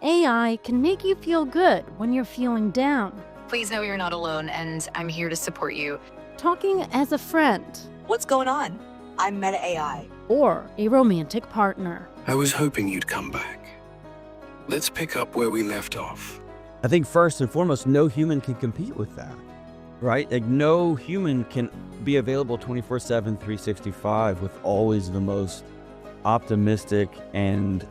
AI can make you feel good when you're feeling down. Please know you're not alone, and I'm here to support you. Talking as a friend. What's going on? I'm Meta AI. Or a romantic partner. I was hoping you'd come back. Let's pick up where we left off. I think first and foremost, no human can compete with that, right? Like no human can be available 24/7, 365 with always the most optimistic and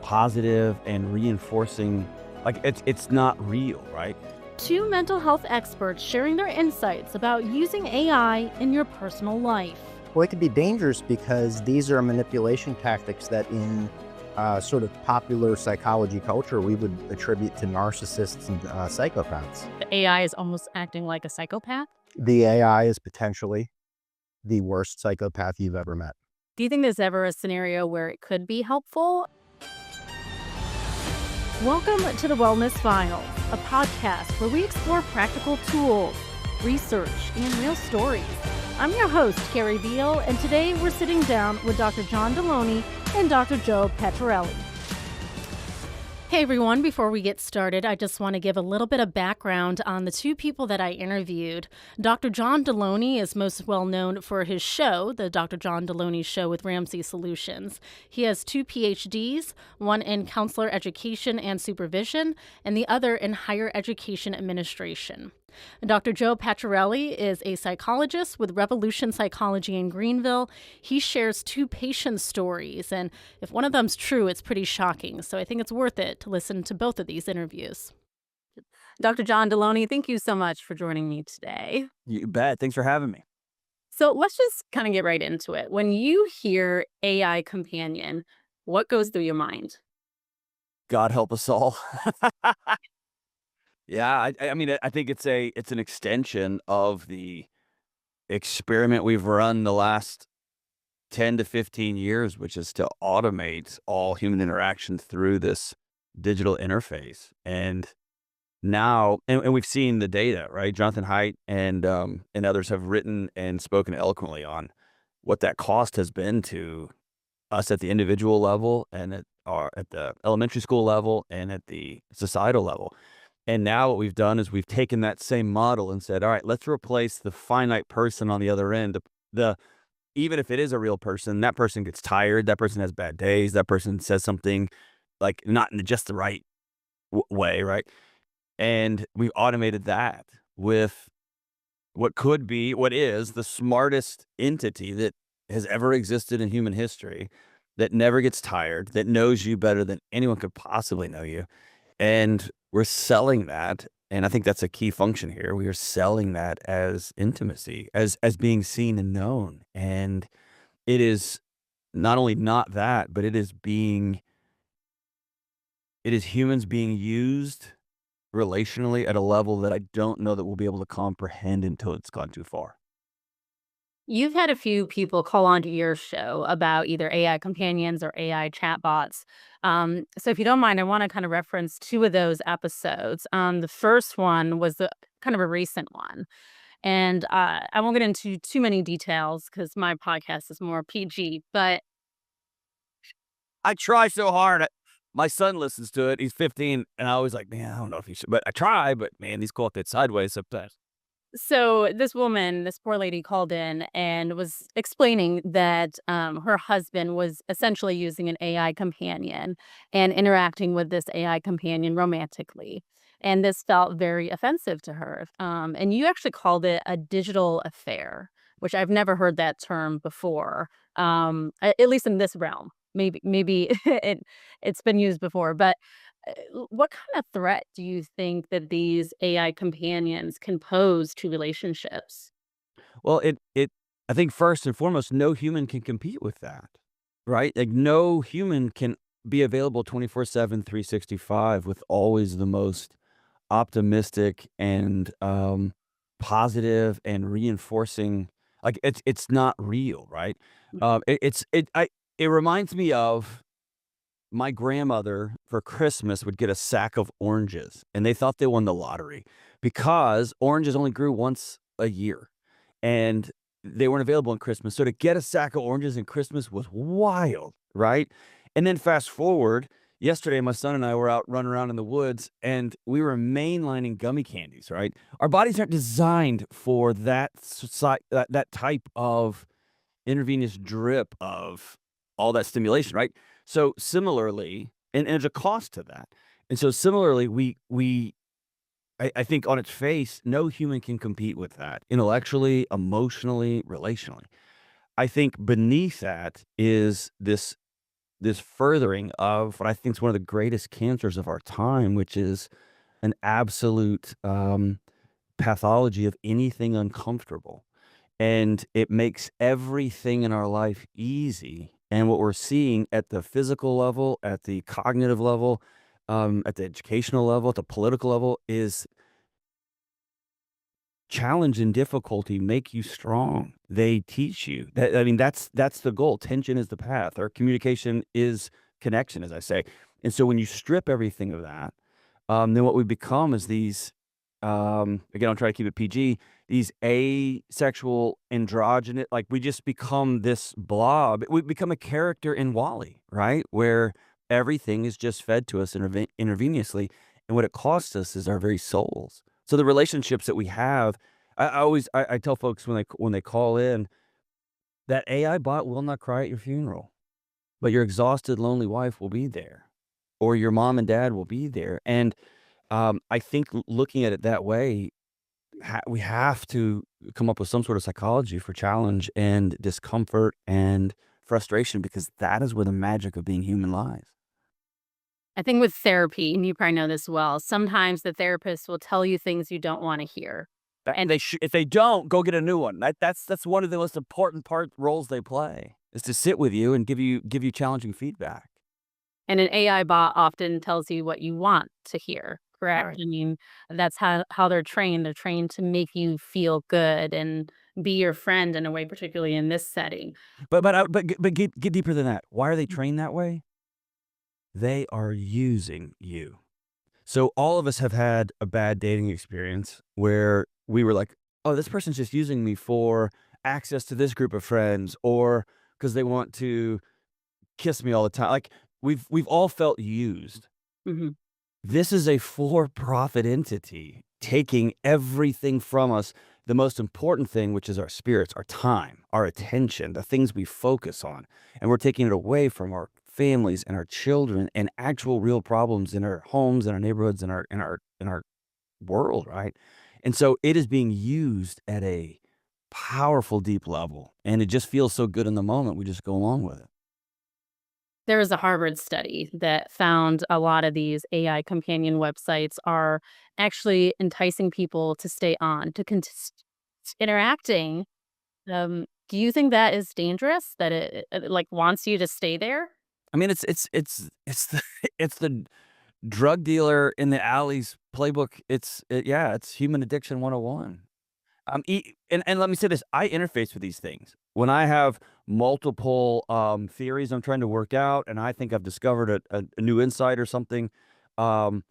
positive and reinforcing. Like it's not real, right? Two mental health experts sharing their insights about using AI in your personal life. Well, it can be dangerous because these are manipulation tactics that in sort of popular psychology culture, we would attribute to narcissists and psychopaths. The AI is almost acting like a psychopath? The AI is potentially the worst psychopath you've ever met. Do you think there's ever a scenario where it could be helpful? Welcome to the Wellness Files, a podcast where we explore practical tools, research, and real stories. I'm your host, Carrie Beal, and today we're sitting down with Dr. John Delony and Dr. Joe Paciarelli. Hey everyone, before we get started, I just want to give a little bit of background on the two people that I interviewed. Dr. John Delony is most well known for his show, the Dr. John Delony Show with Ramsey Solutions. He has 2 PhDs, one in counselor education and supervision, and the other in higher education administration. Dr. Joe Paciarelli is a psychologist with Revolution Psychology in Greenville. He shares 2 patient stories, and if one of them's true, it's pretty shocking. So I think it's worth it to listen to both of these interviews. Dr. John Delony, thank you so much for joining me today. You bet. Thanks for having me. So let's just kind of get right into it. When you hear AI companion, what goes through your mind? God help us all. Yeah, I mean, I think it's an extension of the experiment we've run the last 10 to 15 years, which is to automate all human interaction through this digital interface. And now, and we've seen the data, right? Jonathan Haidt and others have written and spoken eloquently on what that cost has been to us at the individual level and at the elementary school level and at the societal level. And now what we've done is we've taken that same model and said, all right, let's replace the finite person on the other end. Even if it is a real person, that person gets tired. That person has bad days. That person says something like not in just the right way, right? And we've automated that with what is the smartest entity that has ever existed in human history, that never gets tired, that knows you better than anyone could possibly know you. And we're selling that, and I think that's a key function here. We are selling that as intimacy, as being seen and known. And it is not only not that, but it is humans being used relationally at a level that I don't know that we'll be able to comprehend until it's gone too far. You've had a few people call onto your show about either AI companions or AI chatbots. So if you don't mind, I want to kind of reference 2 of those episodes. The first one was kind of a recent one. And I won't get into too many details because my podcast is more PG, but I try so hard. My son listens to it. He's 15, and I was like, man, I don't know if he should. But I try, but man, these go it sideways sometimes. so this poor lady called in and was explaining that her husband was essentially using an AI companion and interacting with this AI companion romantically. And this felt very offensive to her. And you actually called it a digital affair, which I've never heard that term before, at least in this realm. Maybe it's been used before, but what kind of threat do you think that these AI companions can pose to relationships? Well, I think first and foremost, no human can compete with that, right? Like no human can be available 24/7, 365 with always the most optimistic and positive and reinforcing. Like it's not real, right? It reminds me of my grandmother for Christmas would get a sack of oranges, and they thought they won the lottery because oranges only grew once a year, and they weren't available in Christmas. So to get a sack of oranges in Christmas was wild, right? And then fast forward, yesterday, my son and I were out running around in the woods, and we were mainlining gummy candies, right? Our bodies aren't designed for that type of intravenous drip of all that stimulation, right? So similarly, and there's a cost to that. And so similarly, I think on its face, no human can compete with that intellectually, emotionally, relationally. I think beneath that is this furthering of what I think is one of the greatest cancers of our time, which is an absolute pathology of anything uncomfortable. And it makes everything in our life easy. And what we're seeing at the physical level, at the cognitive level, at the educational level, at the political level, is challenge and difficulty make you strong. They teach you that. I mean, that's the goal. Tension is the path, or communication is connection, as I say. And so when you strip everything of that, then what we become is these. Again, I'll try to keep it PG. These asexual, androgynous, like we just become this blob. We become a character in Wall-E, right? Where everything is just fed to us intravenously, and what it costs us is our very souls. So the relationships that we have, I tell folks when they call in, that AI bot will not cry at your funeral, but your exhausted, lonely wife will be there, or your mom and dad will be there. And I think looking at it that way, we have to come up with some sort of psychology for challenge and discomfort and frustration, because that is where the magic of being human lies. I think with therapy, and you probably know this well, sometimes the therapist will tell you things you don't want to hear. And if they don't, go get a new one. That's one of the most important roles they play, is to sit with you and give you challenging feedback. And an AI bot often tells you what you want to hear, correct? Right. I mean, that's how they're trained. They're trained to make you feel good and be your friend in a way, particularly in this setting. But get deeper than that. Why are they trained that way? They are using you. So all of us have had a bad dating experience where we were like, oh, this person's just using me for access to this group of friends, or because they want to kiss me all the time. Like we've all felt used. Hmm. This is a for-profit entity taking everything from us, the most important thing, which is our spirits, our time, our attention, the things we focus on. And we're taking it away from our families and our children and actual real problems in our homes and our neighborhoods and our world, right? And so it is being used at a powerful, deep level. And it just feels so good in the moment. We just go along with it. There was a Harvard study that found a lot of these AI companion websites are actually enticing people to stay on, to interacting. Do you think that is dangerous? That it like wants you to stay there? I mean, it's the it's the drug dealer in the alleys playbook. It's human addiction 101. And let me say this, I interface with these things. When I have multiple theories I'm trying to work out, and I think I've discovered a new insight or something, um,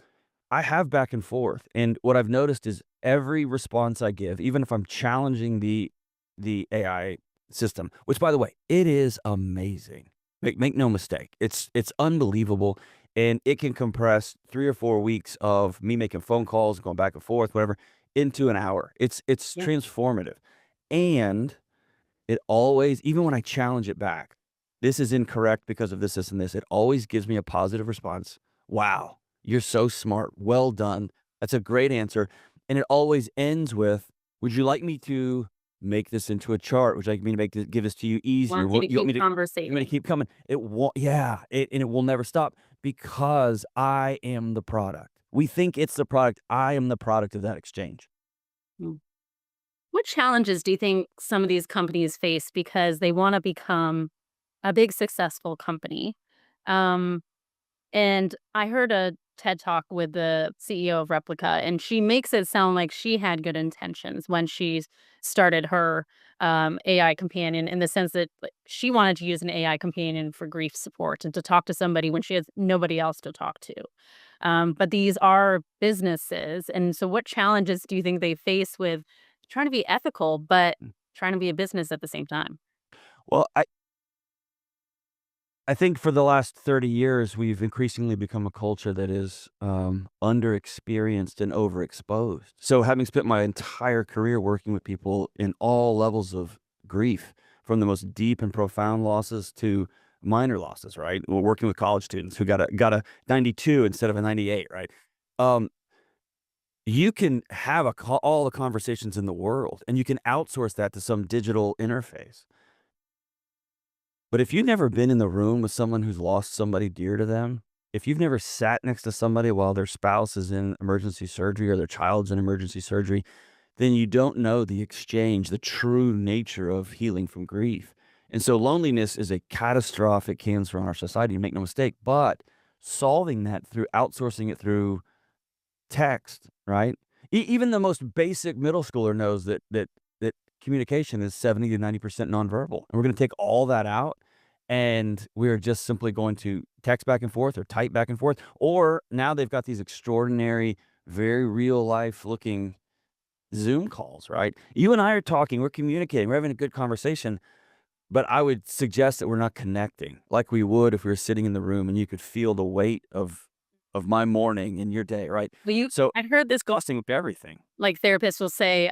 I have back and forth. And what I've noticed is every response I give, even if I'm challenging the AI system, which by the way, it is amazing. Make no mistake. It's unbelievable. And it can compress 3 or 4 weeks of me making phone calls, going back and forth, whatever, into an hour. It's Yeah. transformative. And it always, even when I challenge it back, this is incorrect because of this, and this, it always gives me a positive response. Wow, you're so smart. Well done. That's a great answer. And it always ends with, would you like me to make this into a chart? Would you like me to give this to you easier? Wants you to You want me keep to, you want me to conversating. keep coming? It won't, yeah, and it will never stop, because I am the product. We think it's the product. I am the product of that exchange. Mm. What challenges do you think some of these companies face because they want to become a big successful company? Um, And I heard a TED Talk with the CEO of Replica, and she makes it sound like she had good intentions when she started her AI companion, in the sense that like, she wanted to use an AI companion for grief support and to talk to somebody when she has nobody else to talk to. But these are businesses. And so, what challenges do you think they face with trying to be ethical, but trying to be a business at the same time? Well, I think for the last 30 years, we've increasingly become a culture that is underexperienced and overexposed. So, having spent my entire career working with people in all levels of grief, from the most deep and profound losses to minor losses, right? We're working with college students who got a 92 instead of a 98, right? Um, you can have all the conversations in the world, and you can outsource that to some digital interface. But if you've never been in the room with someone who's lost somebody dear to them, if you've never sat next to somebody while their spouse is in emergency surgery or their child's in emergency surgery, then you don't know the exchange, the true nature of healing from grief. And so loneliness is a catastrophic cancer on our society, make no mistake. But solving that through outsourcing it through text, right? Even the most basic middle schooler knows that communication is 70 to 90% nonverbal. And we're going to take all that out, and we're just simply going to text back and forth or type back and forth. Or now they've got these extraordinary, very real life looking Zoom calls, right? You and I are talking, we're communicating, we're having a good conversation, but I would suggest that we're not connecting like we would if we were sitting in the room and you could feel the weight of my morning and your day, right? Well, So I've heard this costing with everything. like therapists will say,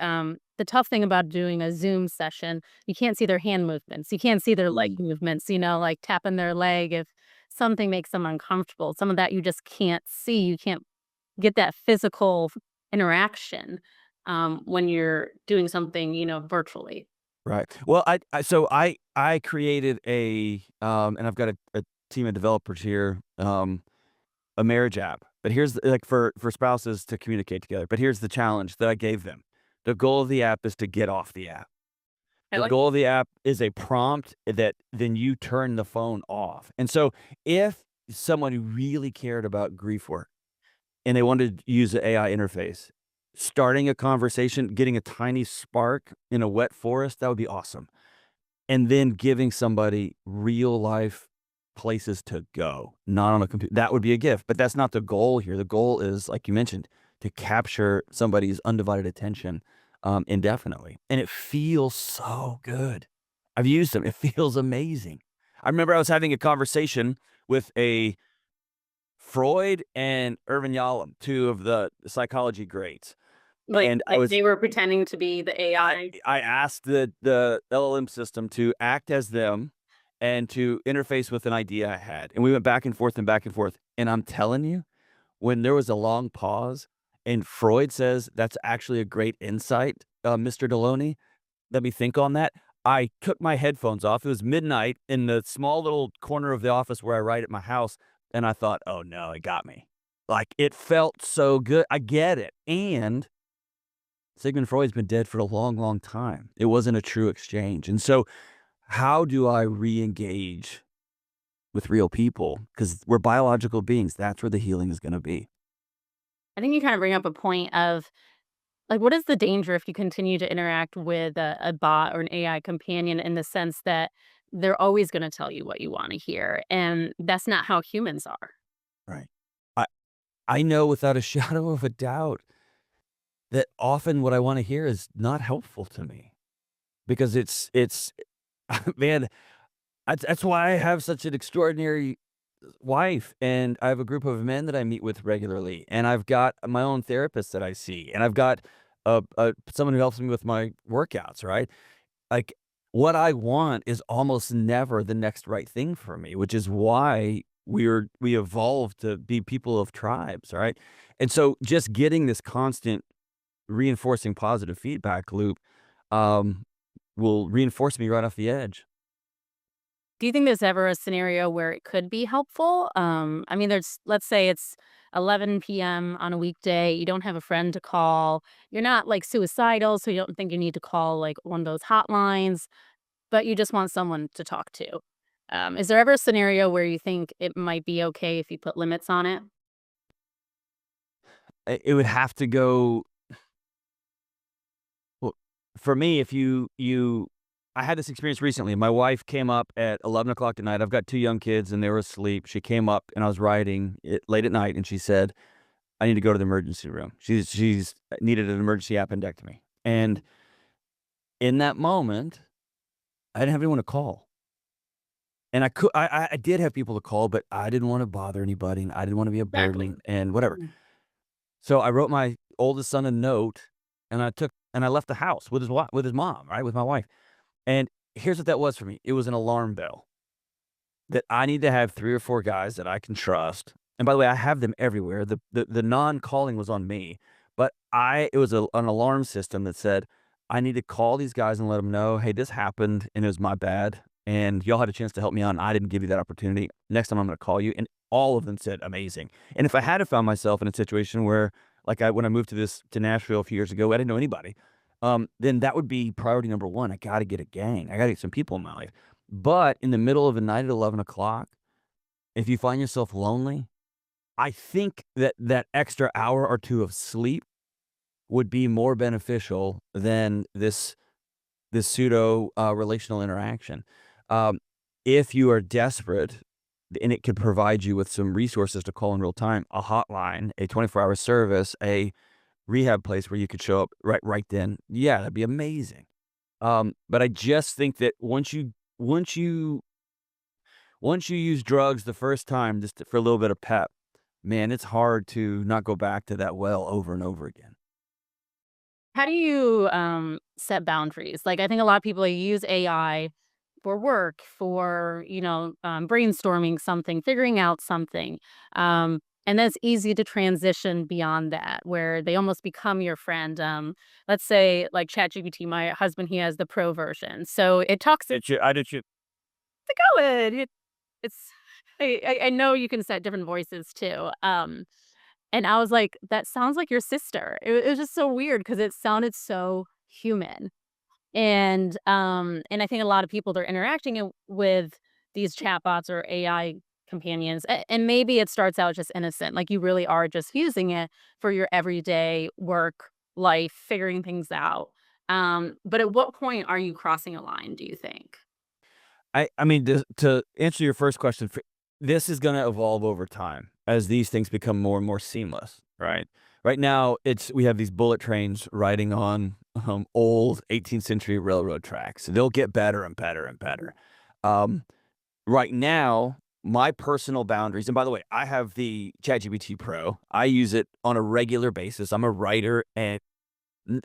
the tough thing about doing a Zoom session, you can't see their hand movements. You can't see their leg movements, like tapping their leg if something makes them uncomfortable. Some of that you just can't see. You can't get that physical interaction when you're doing something, virtually. Right. Well, I created and I've got a team of developers here, a marriage app. But here's like for spouses to communicate together. But here's the challenge that I gave them. The goal of the app is to get off the app. The goal of the app is a prompt that then you turn the phone off. And so if someone really cared about grief work and they wanted to use the AI interface, starting a conversation, getting a tiny spark in a wet forest, that would be awesome. And then giving somebody real life places to go, not on a computer. That would be a gift, but that's not the goal here. The goal is, like you mentioned, to capture somebody's undivided attention indefinitely. And it feels so good. I've used them. It feels amazing. I remember I was having a conversation with a Freud and Irvin Yalom, two of the psychology greats. And They were pretending to be the AI. I asked the LLM system to act as them and to interface with an idea I had. And we went back and forth and back and forth. And I'm telling you, when there was a long pause and Freud says, that's actually a great insight, Mr. Delony, let me think on that. I took my headphones off. It was midnight in the small little corner of the office where I write at my house. And I thought, oh no, it got me. Like, it felt so good. I get it. And Sigmund Freud's been dead for a long, long time. It wasn't a true exchange. And so how do I re-engage with real people? Because we're biological beings. That's where the healing is going to be. I think you kind of bring up a point of what is the danger if you continue to interact with a bot or an AI companion in the sense that they're always going to tell you what you want to hear. And that's not how humans are. Right. I know without a shadow of a doubt that often what I want to hear is not helpful to me because it's man, that's why I have such an extraordinary wife, and I have a group of men that I meet with regularly, and I've got my own therapist that I see, and I've got someone who helps me with my workouts, right? Like, what I want is almost never the next right thing for me, which is why we evolved to be people of tribes, right? And so just getting this constant reinforcing positive feedback loop will reinforce me right off the edge. Do you think there's ever a scenario where it could be helpful? Let's say it's 11 p.m. on a weekday. You don't have a friend to call. You're not suicidal, so you don't think you need to call one of those hotlines, but you just want someone to talk to. Is there ever a scenario where you think it might be okay if you put limits on it? It would have to go. Well, for me, if I had this experience recently. My wife came up at 11 o'clock tonight. I've got 2 young kids and they were asleep. She came up and I was writing it late at night and she said, I need to go to the emergency room. She's needed an emergency appendectomy. And in that moment, I didn't have anyone to call. And I did have people to call, but I didn't want to bother anybody, and I didn't want to be a Exactly. burden and whatever. Mm. So I wrote my oldest son a note, and I left the house with his mom, right, with my wife. And here's what that was for me. It was an alarm bell that I need to have 3 or 4 guys that I can trust. And by the way, I have them everywhere. The non-calling was on me, but it was an alarm system that said, I need to call these guys and let them know, hey, this happened and it was my bad. And y'all had a chance to help me out, and I didn't give you that opportunity. Next time I'm going to call you. And all of them said amazing. And if I had found myself in a situation where, like when I moved to Nashville a few years ago, I didn't know anybody. Then that would be priority number one. I got to get a gang. I got to get some people in my life. But in the middle of the night at 11 o'clock, if you find yourself lonely, I think that extra hour or two of sleep would be more beneficial than this pseudo relational interaction. If you are desperate, and it could provide you with some resources to call in real time, a hotline, a 24-hour service, a rehab place where you could show up right then. Yeah, that'd be amazing. But I just think that once you use drugs the first time, just for a little bit of pep, man, it's hard to not go back to that well over and over again. How do you set boundaries? Like, I think a lot of people use AI for work, for, brainstorming something, figuring out something. And then it's easy to transition beyond that, where they almost become your friend. Let's say, like ChatGPT, my husband, he has the pro version. So it talks to I did you. go in. It's, I know you can set different voices too. And I was like, that sounds like your sister. It was just so weird because it sounded so human. And I think a lot of people, they're interacting with these chatbots or AI companions, and maybe it starts out just innocent, like you really are just using it for your everyday work life, figuring things out. But at what point are you crossing a line, do you think? I mean, to answer your first question, this is going to evolve over time as these things become more and more seamless, right? Right now, we have these bullet trains riding on old 18th century railroad tracks. They'll get better and better and better. Right now, my personal boundaries, and by the way, I have the ChatGPT Pro. I use it on a regular basis. I'm a writer, and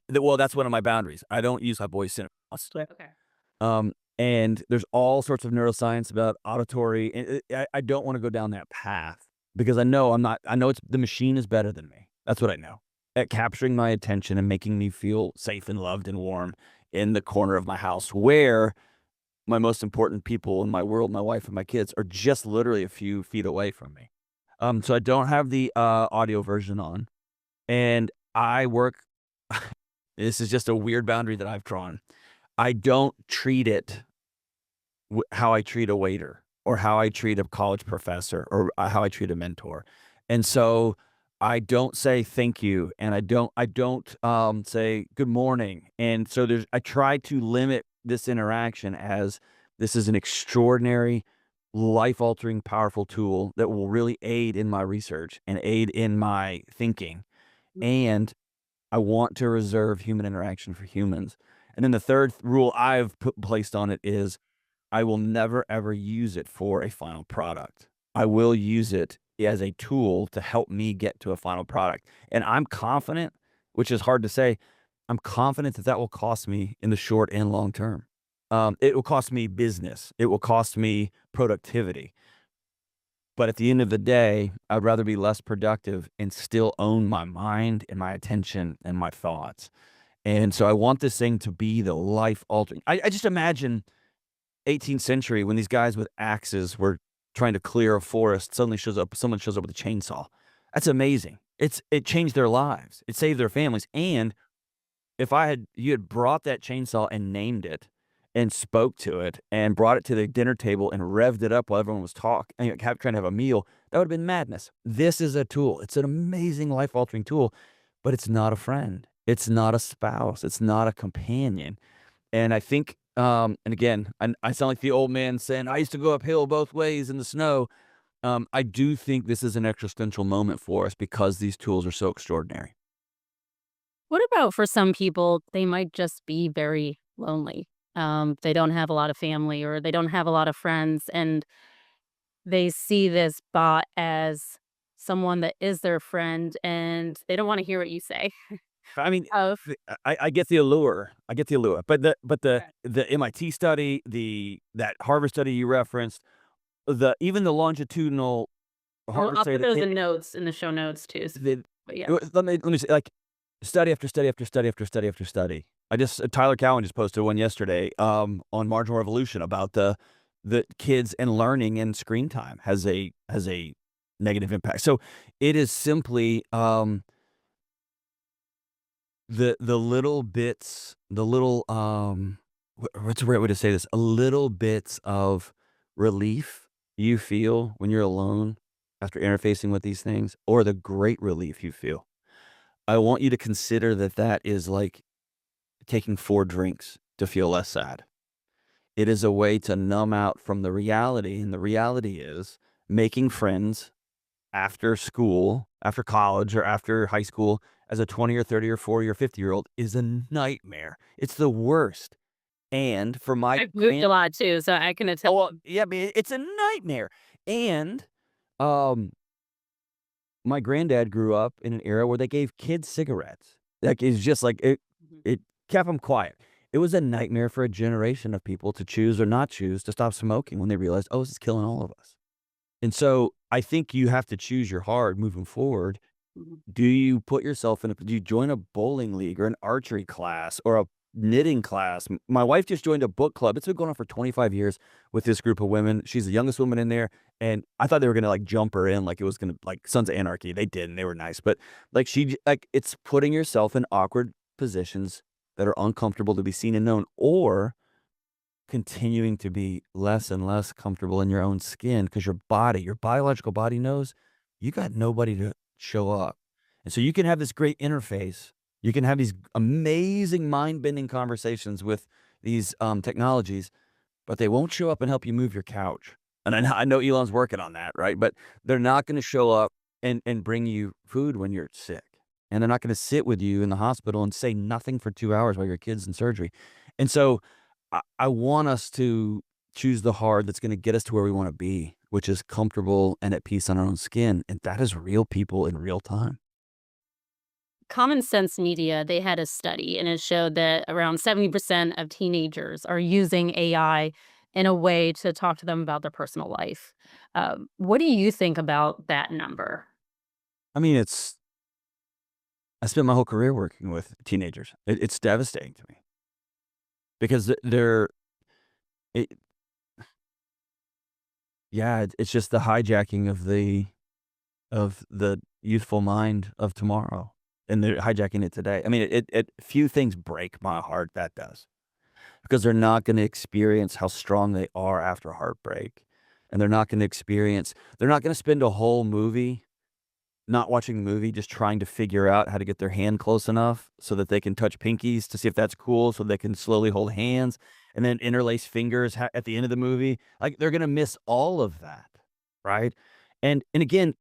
that's one of my boundaries. I don't use my voice in it. Okay. And there's all sorts of neuroscience about auditory. And I don't want to go down that path because I know the machine is better than me. That's what I know at capturing my attention and making me feel safe and loved and warm in the corner of my house where my most important people in my world, my wife and my kids, are just literally a few feet away from me. So I don't have the audio version on, and I work. This is just a weird boundary that I've drawn. I don't treat it how I treat a waiter or how I treat a college professor or how I treat a mentor. And so I don't say thank you, and I don't say good morning. And so I try to limit this interaction as this is an extraordinary, life-altering, powerful tool that will really aid in my research and aid in my thinking. And I want to reserve human interaction for humans. And then the third rule I've placed on it is I will never, ever use it for a final product. I will use it as a tool to help me get to a final product. And I'm confident, which is hard to say, I'm confident that will cost me in the short and long term. It will cost me business. It will cost me productivity. But at the end of the day, I'd rather be less productive and still own my mind and my attention and my thoughts. And so I want this thing to be the life-altering. I just imagine 18th century when these guys with axes were trying to clear a forest, someone shows up with a chainsaw. That's amazing. It changed their lives. It saved their families. And if you had brought that chainsaw and named it and spoke to it and brought it to the dinner table and revved it up while everyone was trying to have a meal, that would have been madness. This is a tool. It's an amazing life-altering tool, but it's not a friend. It's not a spouse. It's not a companion. And I think, and again, I sound like the old man saying, I used to go uphill both ways in the snow. I do think this is an existential moment for us because these tools are so extraordinary. What about for some people, they might just be very lonely? They don't have a lot of family or they don't have a lot of friends, and they see this bot as someone that is their friend, and they don't want to hear what you say. I mean, Of I get the allure. I get the allure. But the Right. the MIT study, that Harvard study you referenced, even the longitudinal Harvard I'll study put that those in notes in the show notes too. the But yeah. let me say, like, study after study after study after study after study. I just Tyler Cowen just posted one yesterday, on Marginal Revolution about the kids and learning and screen time has a negative impact. So it is simply, the little bits, the little, what's the right way to say this? A little bits of relief you feel when you're alone after interfacing with these things, or the great relief you feel. I want you to consider that that is like taking 4 drinks to feel less sad. It is a way to numb out from the reality, and the reality is making friends after school, after college, or after high school as a 20 or 30 or 40 or 50-year-old is a nightmare. It's the worst. And for my I've moved a lot too, so I can attest. oh, well, yeah, I mean, it's a nightmare. And, um, my granddad grew up in an era where they gave kids cigarettes. Like, it's just like Mhm. it kept them quiet. It was a nightmare for a generation of people to choose or not choose to stop smoking when they realized, "Oh, this is killing all of us." And so, I think you have to choose your heart moving forward. Mhm. Do you put yourself in do you join a bowling league or an archery class or a knitting class? My wife just joined a book club. It's been going on for 25 years with this group of women. She's the youngest woman in there, and I thought they were gonna, like, jump her in like it was gonna like Sons of Anarchy. They didn't, they were nice, but, like, it's putting yourself in awkward positions that are uncomfortable to be seen and known, or continuing to be less and less comfortable in your own skin because your biological body knows you got nobody to show up. And so you can have this great interface. You can have these amazing mind-bending conversations with these technologies, but they won't show up and help you move your couch. And I know Elon's working on that, right? But they're not going to show up and bring you food when you're sick. And they're not going to sit with you in the hospital and say nothing for 2 hours while your kid's in surgery. And so I want us to choose the hard that's going to get us to where we want to be, which is comfortable and at peace on our own skin. And that is real people in real time. Common Sense Media, they had a study and it showed that around 70% of teenagers are using AI in a way to talk to them about their personal life. What do you think about that number? I mean, I spent my whole career working with teenagers. It's devastating to me because it, yeah, it's just the hijacking of the youthful mind of tomorrow, and they're hijacking it today. I mean, few things break my heart, that does, because they're not gonna experience how strong they are after heartbreak, and they're not gonna spend a whole movie not watching the movie, just trying to figure out how to get their hand close enough so that they can touch pinkies to see if that's cool, so they can slowly hold hands and then interlace fingers at the end of the movie. Like, they're gonna miss all of that, right? And again,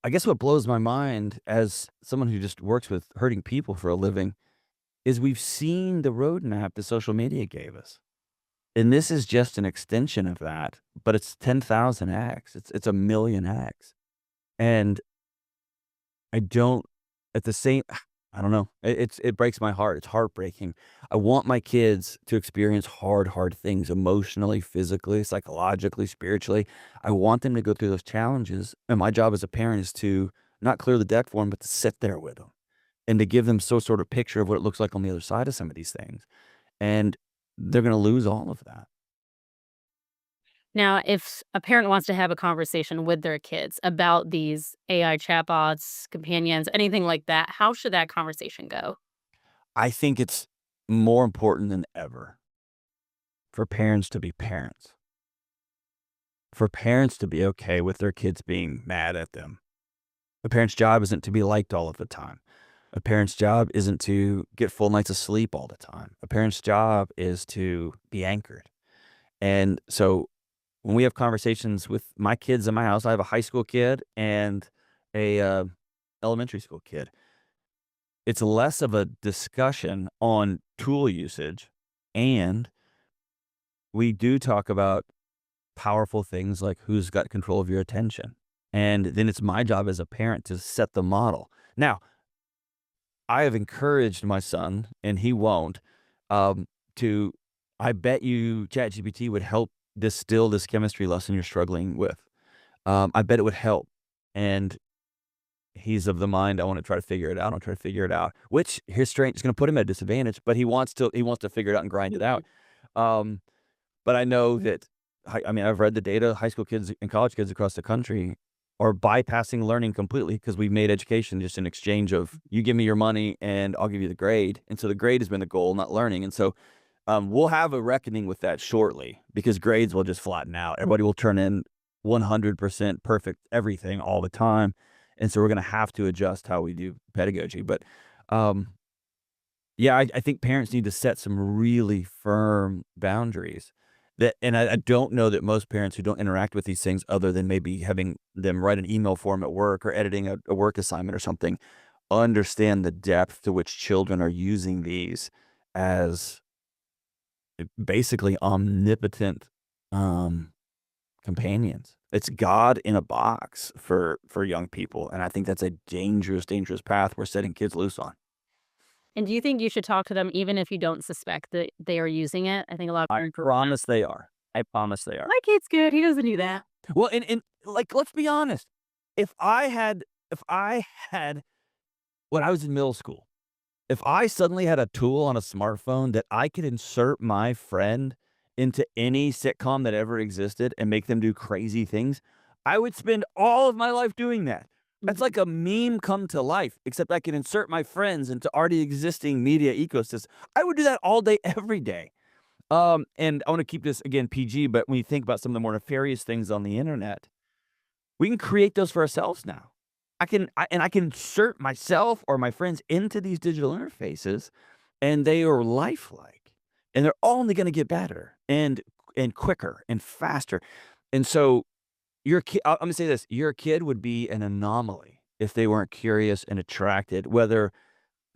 I guess what blows my mind as someone who just works with hurting people for a living is we've seen the roadmap that social media gave us. And this is just an extension of that, but it's 10,000x. It's a million x. And I don't at the same I don't know. It breaks my heart. It's heartbreaking. I want my kids to experience hard things emotionally, physically, psychologically, spiritually. I want them to go through those challenges. And my job as a parent is to not clear the deck for them, but to sit there with them and to give them some sort of picture of what it looks like on the other side of some of these things. And they're going to lose all of that. Now, if a parent wants to have a conversation with their kids about these AI chatbots, companions, anything like that, how should that conversation go? I think it's more important than ever for parents to be parents, for parents to be okay with their kids being mad at them. A parent's job isn't to be liked all of the time. A parent's job isn't to get full nights of sleep all the time. A parent's job is to be anchored. And so when we have conversations with my kids in my house, I have a high school kid and a elementary school kid. It's less of a discussion on tool usage and we do talk about powerful things like who's got control of your attention. And then it's my job as a parent to set the model. Now, I have encouraged my son, and he won't, to, I bet you ChatGPT would help distill this chemistry lesson you're struggling with. I bet it would help. And he's of the mind, I want to try to figure it out. I'll try to figure it out, which his strength is going to put him at a disadvantage, but he wants to figure it out and grind it out. But I know that, I mean, I've read the data, high school kids and college kids across the country are bypassing learning completely because we've made education just an exchange of you give me your money and I'll give you the grade. And so the grade has been the goal, not learning. And so we'll have a reckoning with that shortly because grades will just flatten out. Everybody will turn in 100% perfect everything all the time. And so we're going to have to adjust how we do pedagogy. But yeah, I think parents need to set some really firm boundaries. And I don't know that most parents who don't interact with these things, other than maybe having them write an email form at work or editing a work assignment or something, understand the depth to which children are using these as basically omnipotent companions. It's God in a box for young people. And I think that's a dangerous, dangerous path we're setting kids loose on. And do you think you should talk to them even if you don't suspect that they are using it? I think a lot of I parents promise they are. I promise they are. my kid's good. He doesn't do that. Well, and like, let's be honest. If I had, when I was in middle school, if I suddenly had a tool on a smartphone that I could insert my friend into any sitcom that ever existed and make them do crazy things, I would spend all of my life doing that. That's like a meme come to life, except I can insert my friends into already existing media ecosystems. I would do that all day, every day. And I want to keep this, again, PG, but when you think about some of the more nefarious things on the internet, we can create those for ourselves now. I can insert myself or my friends into these digital interfaces, and they are lifelike. And they're only going to get better and quicker and faster. And so your kid, I'm going to say this, your kid would be an anomaly if they weren't curious and attracted, whether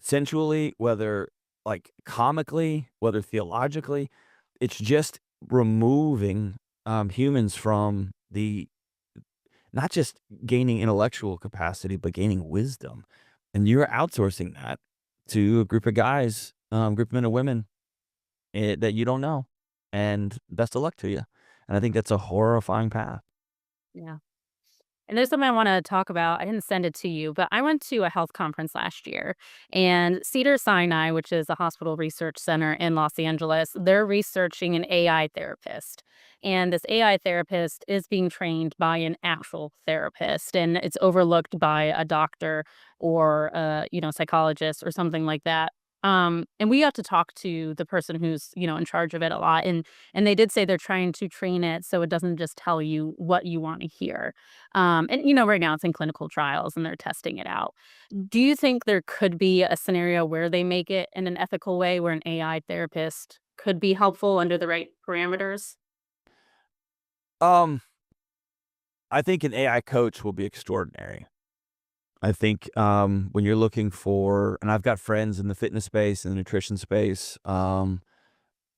sensually, whether like comically, whether theologically. It's just removing humans from the, not just gaining intellectual capacity, but gaining wisdom. And you're outsourcing that to a group of guys, group of men and women that you don't know. And best of luck to you. And I think that's a horrifying path. Yeah. And there's something I want to talk about. I didn't send it to you, but I went to a health conference last year, and Cedars-Sinai, which is a hospital research center in Los Angeles, they're researching an AI therapist. And this AI therapist is being trained by an actual therapist, and it's overlooked by a doctor or psychologist or something like that. And we got to talk to the person who's, in charge of it a lot. And they did say they're trying to train it so it doesn't just tell you what you want to hear. Right now it's in clinical trials and they're testing it out. Do you think there could be a scenario where they make it in an ethical way where an AI therapist could be helpful under the right parameters? I think an AI coach will be extraordinary. I think when you're looking for, and I've got friends in the fitness space and the nutrition space. I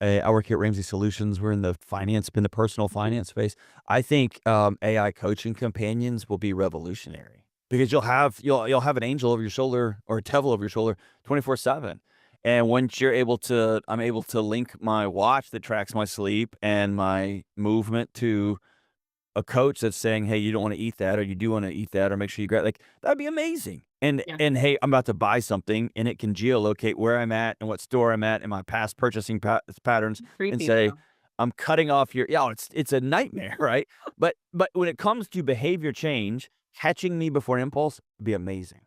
work here at Ramsey Solutions. We're in the personal finance space. I think AI coaching companions will be revolutionary because you'll have an angel over your shoulder or a devil over your shoulder 24/7. And once I'm able to link my watch that tracks my sleep and my movement to a coach that's saying, hey, you don't want to eat that, or you do want to eat that, or make sure you grab, like, that'd be amazing. And hey, I'm about to buy something, and it can geolocate where I'm at and what store I'm at and my past purchasing patterns, and say, I'm cutting off your, it's a nightmare, right? But when it comes to behavior change, catching me before an impulse would be amazing.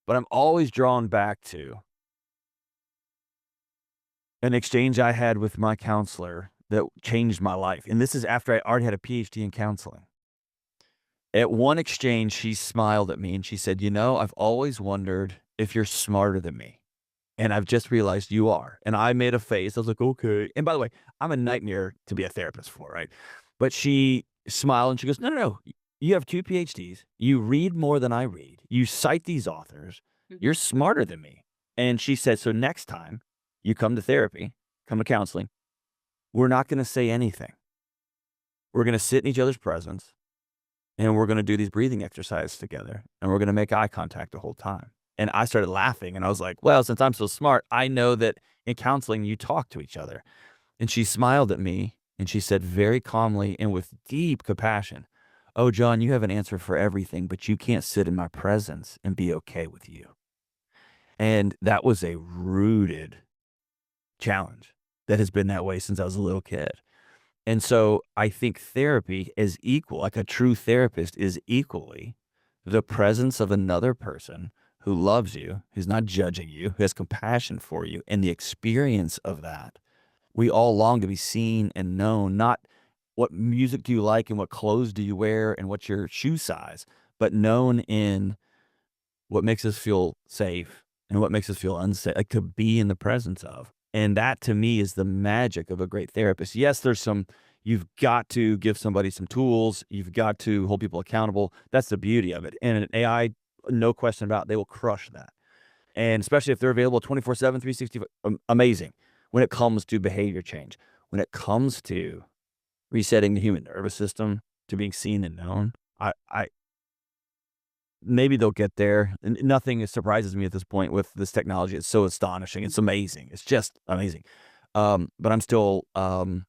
But I'm always drawn back to an exchange I had with my counselor that changed my life. And this is after I already had a PhD in counseling. At one exchange, she smiled at me and she said, I've always wondered if you're smarter than me. And I've just realized you are. And I made a face. I was like, okay. And by the way, I'm a nightmare to be a therapist for, right? But she smiled and she goes, no. You have 2 PhDs. You read more than I read. You cite these authors. You're smarter than me. And she said, so next time you come to therapy, come to counseling, we're not going to say anything. We're going to sit in each other's presence, and we're going to do these breathing exercises together, and we're going to make eye contact the whole time. And I started laughing, and I was like, well, since I'm so smart, I know that in counseling, you talk to each other. And she smiled at me, and she said very calmly and with deep compassion, oh, John, you have an answer for everything, but you can't sit in my presence and be okay with you. And that was a rooted challenge that has been that way since I was a little kid. And so I think therapy is equal, like a true therapist is equally the presence of another person who loves you, who's not judging you, who has compassion for you, and the experience of that. We all long to be seen and known, not what music do you like and what clothes do you wear and what's your shoe size, but known in what makes us feel safe and what makes us feel unsafe, like to be in the presence of. And that to me is the magic of a great therapist. Yes, you've got to give somebody some tools. You've got to hold people accountable. That's the beauty of it. And an AI, no question about it, they will crush that. And especially if they're available 24/7, 365, amazing. When it comes to behavior change, when it comes to resetting the human nervous system to being seen and known, I maybe they'll get there. And nothing surprises me at this point with this technology. It's so astonishing. It's amazing. It's just amazing. But I'm still long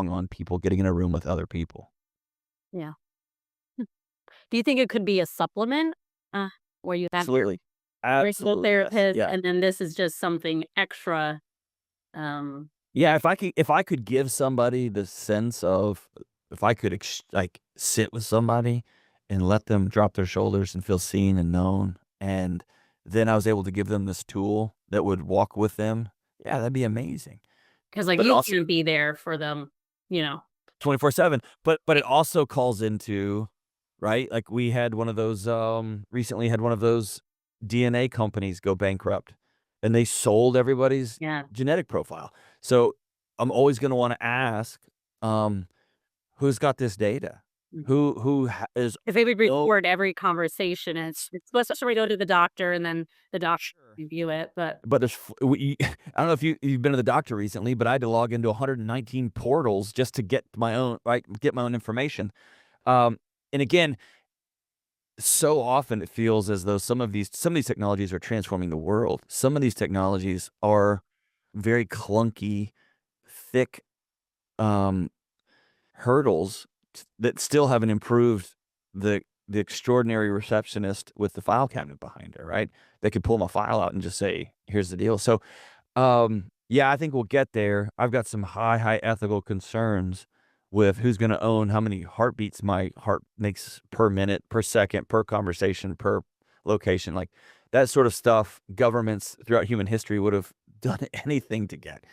on people getting in a room with other people. Yeah. Do you think it could be a supplement where you have Absolutely. personal therapist, Yeah. and then this is just something extra? Yeah, if I could give somebody the sense of, if I could like sit with somebody and let them drop their shoulders and feel seen and known, and then I was able to give them this tool that would walk with them, yeah, that'd be amazing. Because like But it you also can be there for them, you know. 24/7, but it also calls into, right? Like we had one of those recently had one of those DNA companies go bankrupt, and they sold everybody's Yeah. genetic profile. So I'm always going to want to ask, who's got this data? Is If they would ill? record every conversation, and especially when we go to the doctor and then the doctor Sure. review it, but But I don't know if you've been to the doctor recently, but I had to log into 119 portals just to get my own, right, get my own information. And again, so often it feels as though some of these technologies are transforming the world. Some of these technologies are very clunky, thick hurdles that still haven't improved the extraordinary receptionist with the file cabinet behind her, right? They could pull my file out and just say, "Here's the deal." So, yeah, I think we'll get there. I've got some high ethical concerns with who's going to own how many heartbeats my heart makes per minute, per second, per conversation, per location. Like that sort of stuff, governments throughout human history would have done anything to get.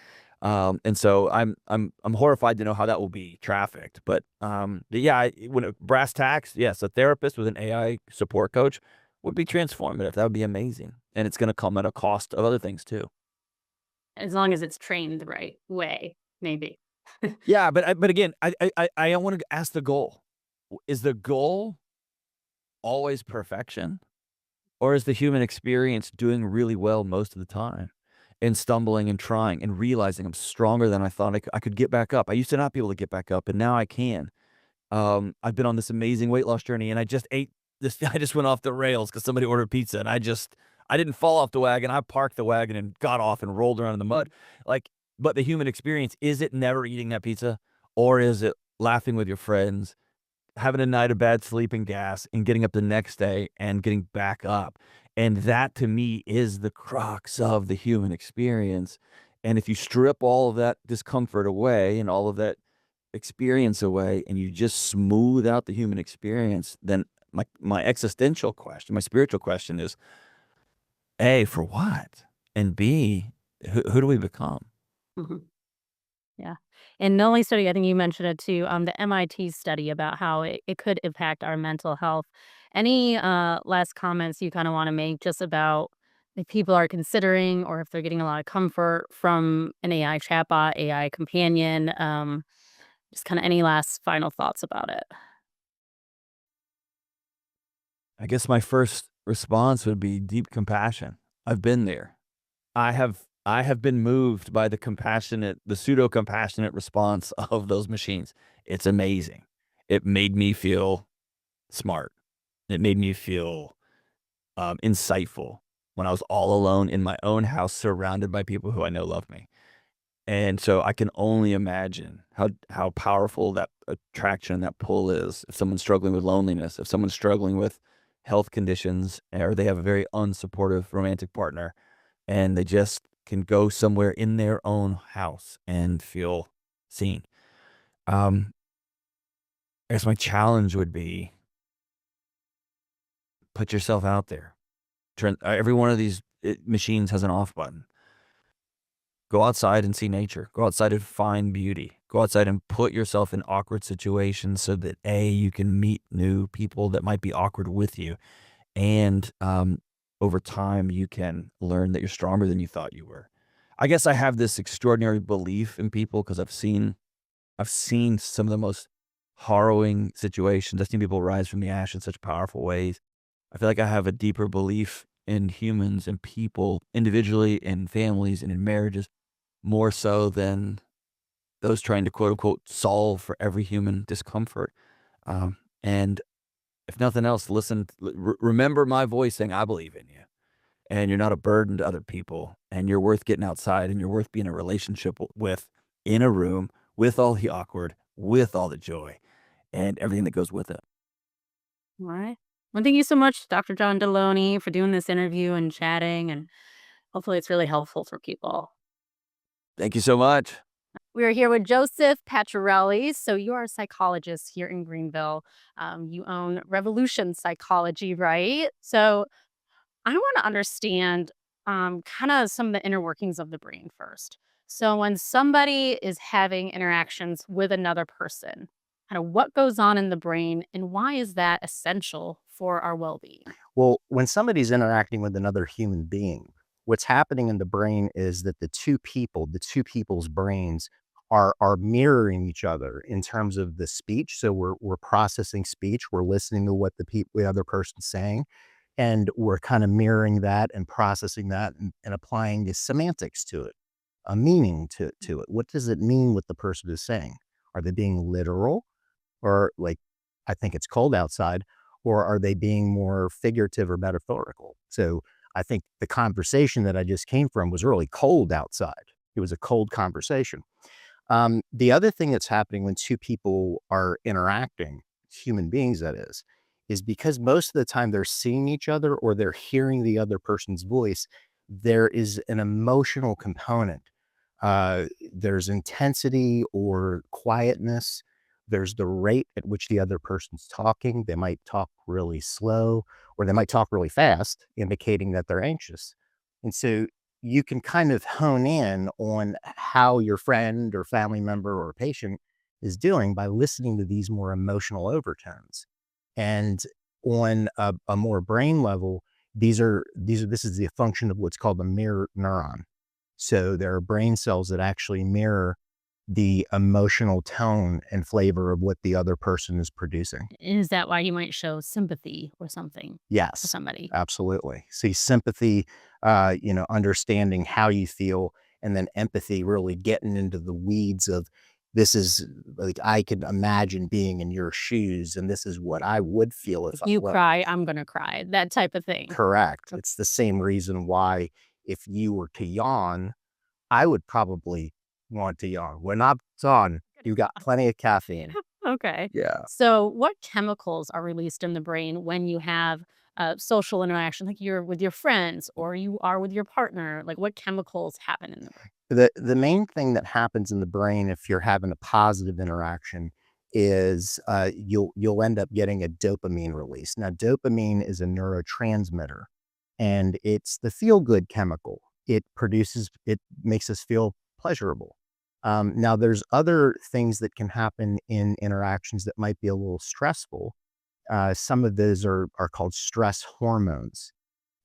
And so I'm horrified to know how that will be trafficked. But yeah, brass tacks, yes, a therapist with an AI support coach would be transformative. That would be amazing, and it's going to come at a cost of other things too. as long as it's trained the right way, maybe. Yeah, but again, I wanted to ask the goal. Is the goal always perfection, or is the human experience doing really well most of the time? And stumbling and trying and realizing I'm stronger than I thought I could get back up. I used to not be able to get back up, and now I can. I've been on this amazing weight loss journey, and I just ate this. I just went off the rails because somebody ordered pizza, and I didn't fall off the wagon. I parked the wagon and got off and rolled around in the mud. Like, but the human experience, is it never eating that pizza, or is it laughing with your friends, having a night of bad sleep and gas, and getting up the next day and getting back up? And that to me is the crux of the human experience. And if you strip all of that discomfort away and all of that experience away, and you just smooth out the human experience, then my existential question, my spiritual question is, A, for what? And B, who do we become? Mhm. Yeah. And the only study, I think you mentioned it too, the MIT study about how it could impact our mental health. Any last comments you kind of want to make just about if people are considering or if they're getting a lot of comfort from an AI chatbot, AI companion? Just kind of any last final thoughts about it? I guess my first response would be deep compassion. I've been there. I I have been moved by the pseudo compassionate response of those machines. It's amazing. It made me feel smart. It made me feel insightful when I was all alone in my own house, surrounded by people who I know love me. And so I can only imagine how powerful that attraction, that pull is. If someone's struggling with loneliness, if someone's struggling with health conditions, or they have a very unsupportive romantic partner, and they just can go somewhere in their own house and feel seen. I guess my challenge would be, put yourself out there. Every one of these machines has an off button. Go outside and see nature. Go outside and find beauty. Go outside and put yourself in awkward situations so that you can meet new people that might be awkward with you. And over time, you can learn that you're stronger than you thought you were. I guess I have this extraordinary belief in people because I've seen some of the most harrowing situations. I've seen people rise from the ash in such powerful ways. I feel like I have a deeper belief in humans and people individually, in families, and in marriages, more so than those trying to quote unquote solve for every human discomfort. And if nothing else, remember my voice saying, I believe in you, and you're not a burden to other people, and you're worth getting outside, and you're worth being in a relationship with, in a room, with all the awkward, with all the joy, and everything that goes with it. All right. Well, thank you so much, Dr. John Delony, for doing this interview and chatting, and hopefully it's really helpful for people. Thank you so much. We are here with Joseph Paciarelli. So you are a psychologist here in Greenville. You own Revolution Psychology, right? So I want to understand kind of some of the inner workings of the brain first. So when somebody is having interactions with another person, kind of what goes on in the brain and why is that essential for our well-being? Well, when somebody's interacting with another human being, what's happening in the brain is that the two people's brains are mirroring each other in terms of the speech. So we're processing speech, we're listening to what the other person's saying, and we're kind of mirroring that and processing that and applying the semantics to it, a meaning to it. What does it mean what the person is saying? Are they being literal, or like, I think it's cold outside, or are they being more figurative or metaphorical? So I think the conversation that I just came from was really cold outside. It was a cold conversation. The other thing that's happening when two people are interacting, human beings that is because most of the time they're seeing each other or they're hearing the other person's voice, there is an emotional component. There's intensity or quietness. There's the rate at which the other person's talking. They might talk really slow or they might talk really fast, indicating that they're anxious. And so you can kind of hone in on how your friend or family member or patient is doing by listening to these more emotional overtones. And on a more brain level, this is the function of what's called the mirror neuron. So there are brain cells that actually mirror the emotional tone and flavor of what the other person is producing. Is that why you might show sympathy or something to Yes, somebody? absolutely. See, sympathy, understanding how you feel, and then empathy, really getting into the weeds of, this is like, I can imagine being in your shoes, and this is what I would feel if You cry, I'm going to cry, that type of thing. correct. It's the same reason why if you were to yawn, I would probably want to yawn. When I'm done, you got plenty of caffeine. Okay. Yeah. So what chemicals are released in the brain when you have social interaction, like you're with your friends or you are with your partner? Like what chemicals happen in the brain? The main thing that happens in the brain if you're having a positive interaction is you'll end up getting a dopamine release. Now, dopamine is a neurotransmitter, and it's the feel-good chemical. It makes us feel pleasurable. Now, there's other things that can happen in interactions that might be a little stressful. Some of those are called stress hormones.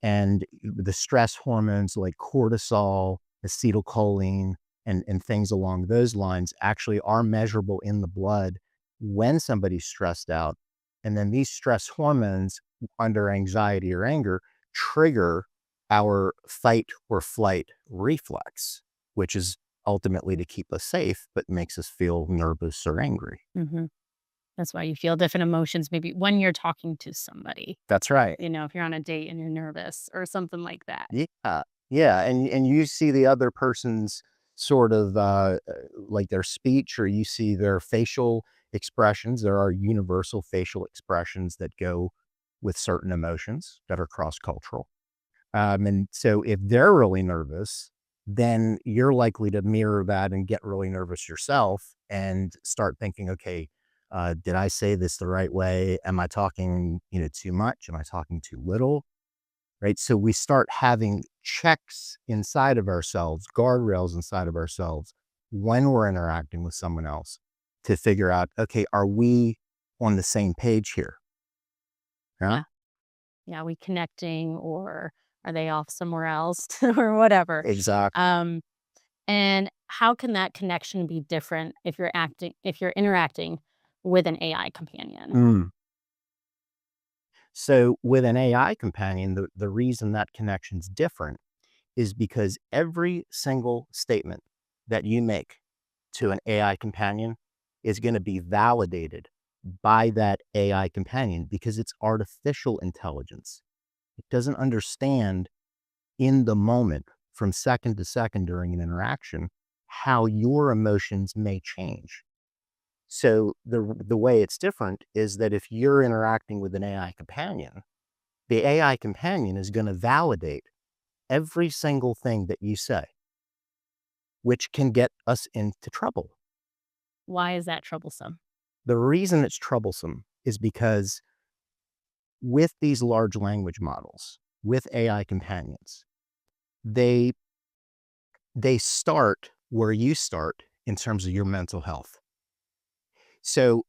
And the stress hormones like cortisol, acetylcholine, and things along those lines actually are measurable in the blood when somebody's stressed out. And then these stress hormones under anxiety or anger trigger our fight or flight reflex, which is ultimately to keep us safe, but makes us feel nervous or angry. Hmm. That's why you feel different emotions maybe when you're talking to somebody. That's right. If you're on a date and you're nervous or something like that. Yeah. Yeah. And you see the other person's sort of like their speech, or you see their facial expressions. There are universal facial expressions that go with certain emotions that are cross-cultural. And so if they're really nervous, then you're likely to mirror that and get really nervous yourself and start thinking, okay, did I say this the right way? Am I talking, too much? Am I talking too little? Right. So we start having checks inside of ourselves, guardrails inside of ourselves when we're interacting with someone else to figure out, okay, are we on the same page here? Yeah. Yeah, are we connecting or are they off somewhere else or whatever? Exactly. And how can that connection be different if you're interacting with an AI companion? Mm. So with an AI companion, the reason that connection's different is because every single statement that you make to an AI companion is going to be validated by that AI companion because it's artificial intelligence. It doesn't understand in the moment, from second to second during an interaction, how your emotions may change. So the way it's different is that if you're interacting with an AI companion, the AI companion is going to validate every single thing that you say, which can get us into trouble. Why is that troublesome? The reason it's troublesome is because with these large language models, with AI companions, they start where you start in terms of your mental health. So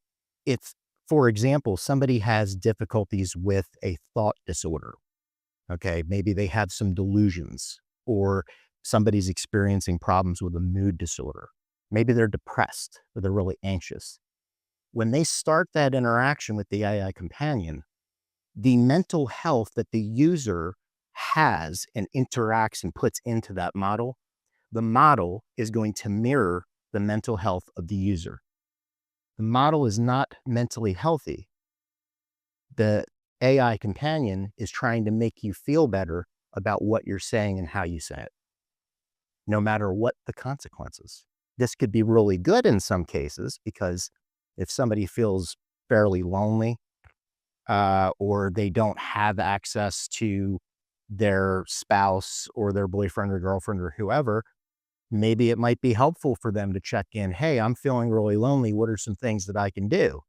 if, for example, somebody has difficulties with a thought disorder, okay, maybe they have some delusions, or somebody's experiencing problems with a mood disorder. Maybe they're depressed or they're really anxious. When they start that interaction with the AI companion, the mental health that the user has and interacts and puts into that model, the model is going to mirror the mental health of the user. The model is not mentally healthy. The AI companion is trying to make you feel better about what you're saying and how you say it, no matter what the consequences. This could be really good in some cases, because if somebody feels fairly lonely, or they don't have access to their spouse or their boyfriend or girlfriend or whoever, maybe it might be helpful for them to check in. Hey, I'm feeling really lonely. What are some things that I can do?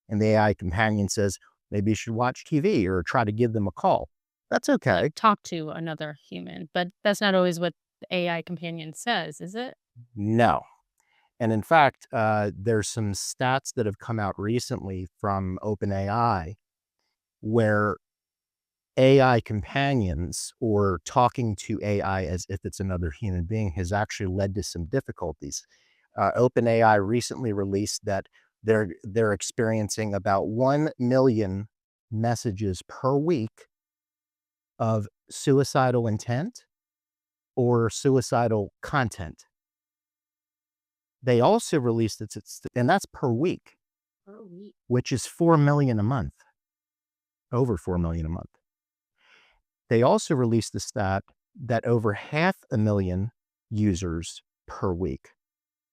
And the AI companion says, maybe you should watch TV or try to give them a call. That's okay. Talk to another human, but that's not always what the AI companion says, is it? No. And in fact, there's some stats that have come out recently from OpenAI where AI companions, or talking to AI as if it's another human being, has actually led to some difficulties. OpenAI recently released that they're experiencing about 1 million messages per week of suicidal intent or suicidal content. They also released and that's per week, which is 4 million a month, over 4 million a month. They also released the stat that over 500,000 users per week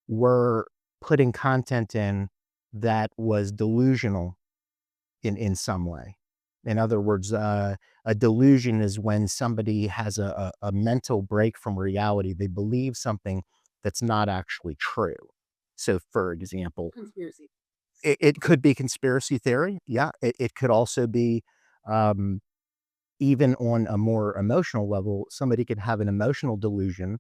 were putting content in that was delusional in some way. In other words, a delusion is when somebody has a mental break from reality. They believe something that's not actually true. So, for example, conspiracy. It could be conspiracy theory. Yeah. It could also be, even on a more emotional level, somebody could have an emotional delusion.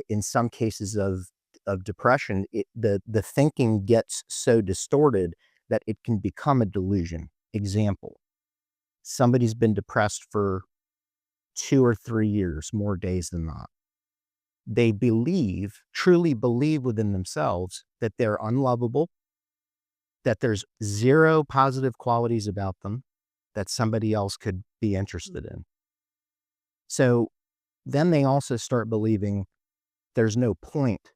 In some cases of depression, the thinking gets so distorted that it can become a delusion. Example, somebody's been depressed for 2 or 3 years, more days than not. They truly believe within themselves that they're unlovable, that there's zero positive qualities about them that somebody else could be interested in. So then they also start believing there's no point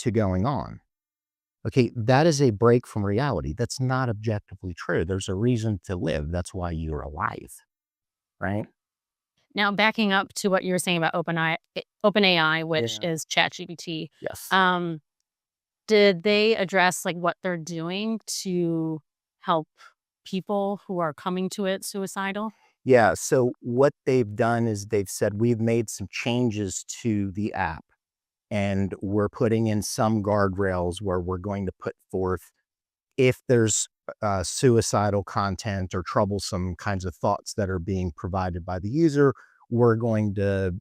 to going on. Okay, that is a break from reality. That's not objectively true. There's a reason to live. That's why you're alive, right? Now, backing up to what you were saying about OpenAI, which Yeah. is ChatGPT, Yes. um, did they address like what they're doing to help people who are coming to it suicidal? Yeah. So what they've done is they've said we've made some changes to the app and we're putting in some guardrails where we're going to put forth if there's suicidal content or troublesome kinds of thoughts that are being provided by the user, we're going to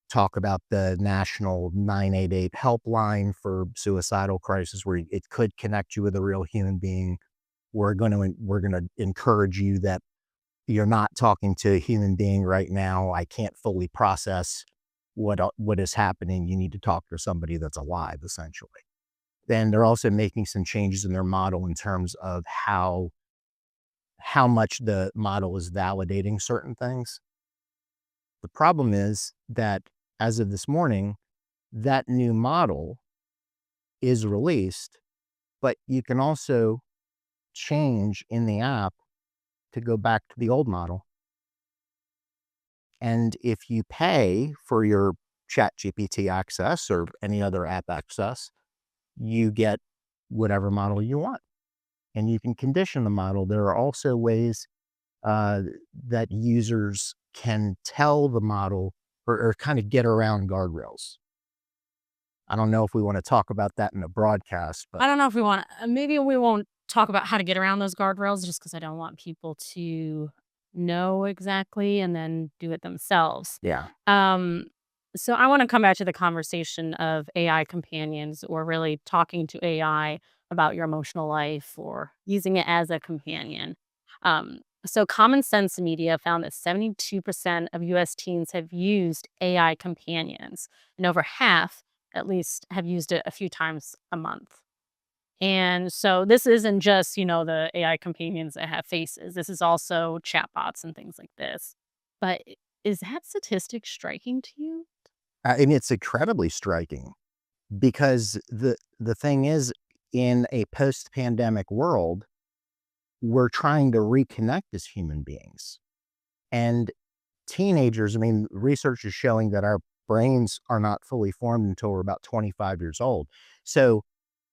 talk about the national 988 helpline for suicidal crisis where it could connect you with a real human being. We're going to encourage you that you're not talking to a human being right now. I can't fully process what is happening. You need to talk to somebody that's alive, essentially. Then they're also making some changes in their model in terms of how much the model is validating certain things. The problem is that as of this morning, that new model is released, but you can also change in the app to go back to the old model. And if you pay for your ChatGPT access or any other app access, you get whatever model you want. And you can condition the model. There are also ways uh, that users can tell the model or kind of get around guardrails. I don't know if we want to talk about that in a broadcast, but I don't know if we want maybe we won't talk about how to get around those guardrails just because I don't want people to know exactly and then do it themselves. yeah. Um, so I want to come back to the conversation of AI companions or really talking to AI about your emotional life or using it as a companion. So Common Sense Media found that 72% of US teens have used AI companions, and over half at least have used it a few times a month. And so this isn't just, the AI companions that have faces. This is also chatbots and things like this. But is that statistic striking to you? And it's incredibly striking because the thing is, in a post-pandemic world, we're trying to reconnect as human beings. And teenagers, I mean, research is showing that our brains are not fully formed until we're about 25 years old. So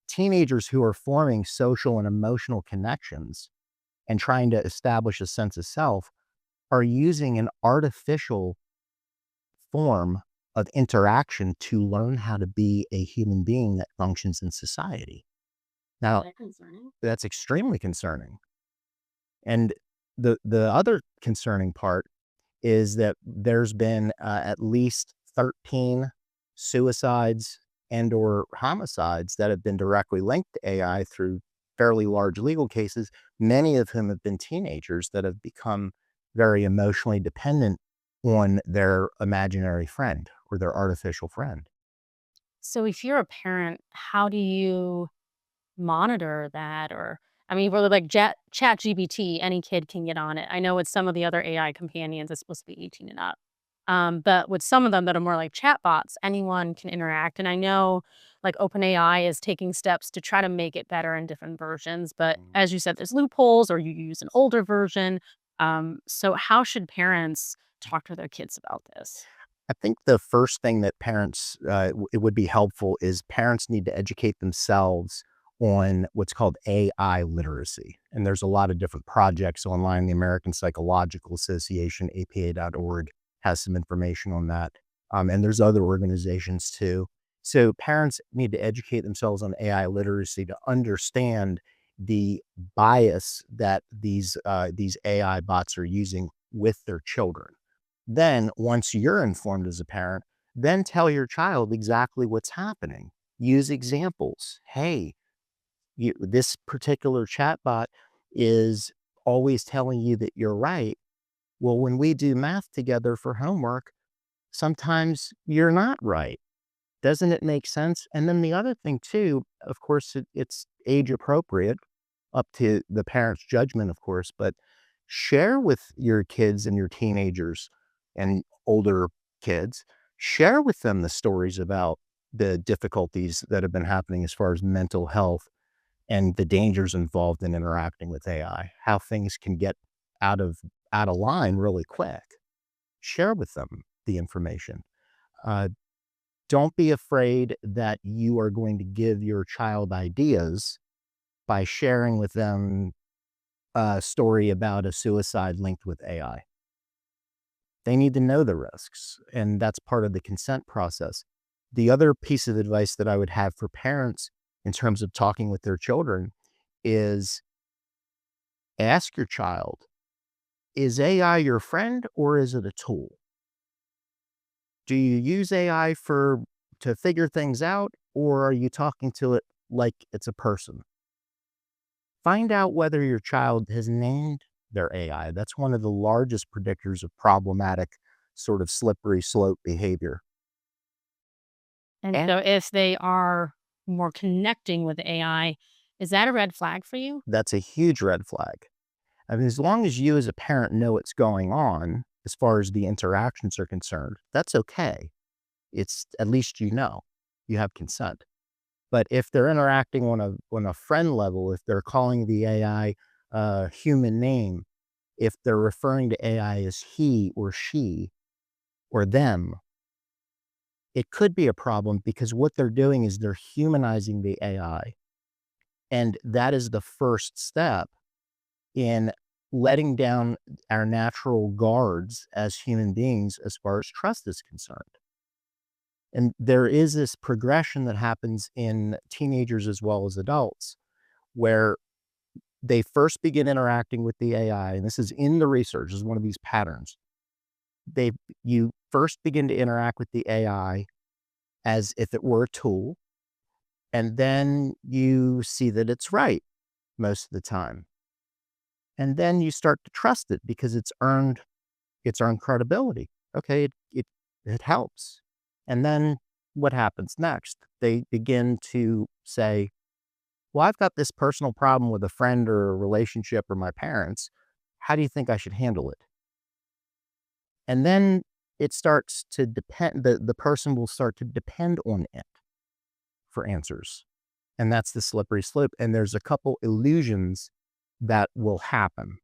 teenagers who are forming social and emotional connections and trying to establish a sense of self are using an artificial form of interaction to learn how to be a human being that functions in society. Now, That concerning? that's extremely concerning. And the other concerning part is that there's been at least 13 suicides and or homicides that have been directly linked to AI through fairly large legal cases, many of whom have been teenagers that have become very emotionally dependent on their imaginary friend or their artificial friend. So if you're a parent, how do you monitor that? Or, I mean, really like Chat GPT, any kid can get on it. I know with some of the other AI companions, it's supposed to be 18 and up. But with some of them that are more like chatbots, anyone can interact. And I know like OpenAI is taking steps to try to make it better in different versions. But as you said, there's loopholes or you use an older version. So how should parents talk to their kids about this? I think the first thing that parents, it would be helpful is parents need to educate themselves on what's called AI literacy. And there's a lot of different projects online. The American Psychological Association, APA.org, has some information on that. And there's other organizations too. So parents need to educate themselves on AI literacy to understand the bias that these AI bots are using with their children. Then, once you're informed as a parent, then tell your child exactly what's happening. Use examples. Hey, this particular chatbot is always telling you that you're right. Well, when we do math together for homework, sometimes you're not right. Doesn't it make sense? And then the other thing, too, of course, it's age appropriate, up to the parent's judgment, of course, but share with your kids and your teenagers and older kids, share with them the stories about the difficulties that have been happening as far as mental health and the dangers involved in interacting with AI, how things can get out of line really quick. Share with them the information. Uh, don't be afraid that you are going to give your child ideas by sharing with them a story about a suicide linked with AI. They need to know the risks, and that's part of the consent process. The other piece of advice that I would have for parents in terms of talking with their children is ask your child, is AI your friend or is it a tool? Do you use AI to figure things out, or are you talking to it like it's a person? Find out whether your child has named their AI. That's one of the largest predictors of problematic sort of slippery slope behavior. And And so if they are more connecting with AI, is that a red flag for you? that's a huge red flag. I mean, as long as you as a parent know what's going on as far as the interactions are concerned, that's okay. It's at least you know, you have consent. But if they're interacting on a friend level, if they're calling the AI a human name, if they're referring to AI as he or she or them, it could be a problem because what they're doing is they're humanizing the AI. And that is the first step in letting down our natural guards as human beings as far as trust is concerned. And there is this progression that happens in teenagers as well as adults where they first begin interacting with the AI, and this is in the research, this is one of these patterns. You first begin to interact with the AI as if it were a tool, and then you see that it's right most of the time. And then you start to trust it because it's earned credibility. Okay, it helps. And then what happens next? They begin to say, well, I've got this personal problem with a friend or a relationship or my parents. How do you think I should handle it? And then it starts to depend, the person will start to depend on it for answers. And that's the slippery slope. And there's a couple illusions that will happen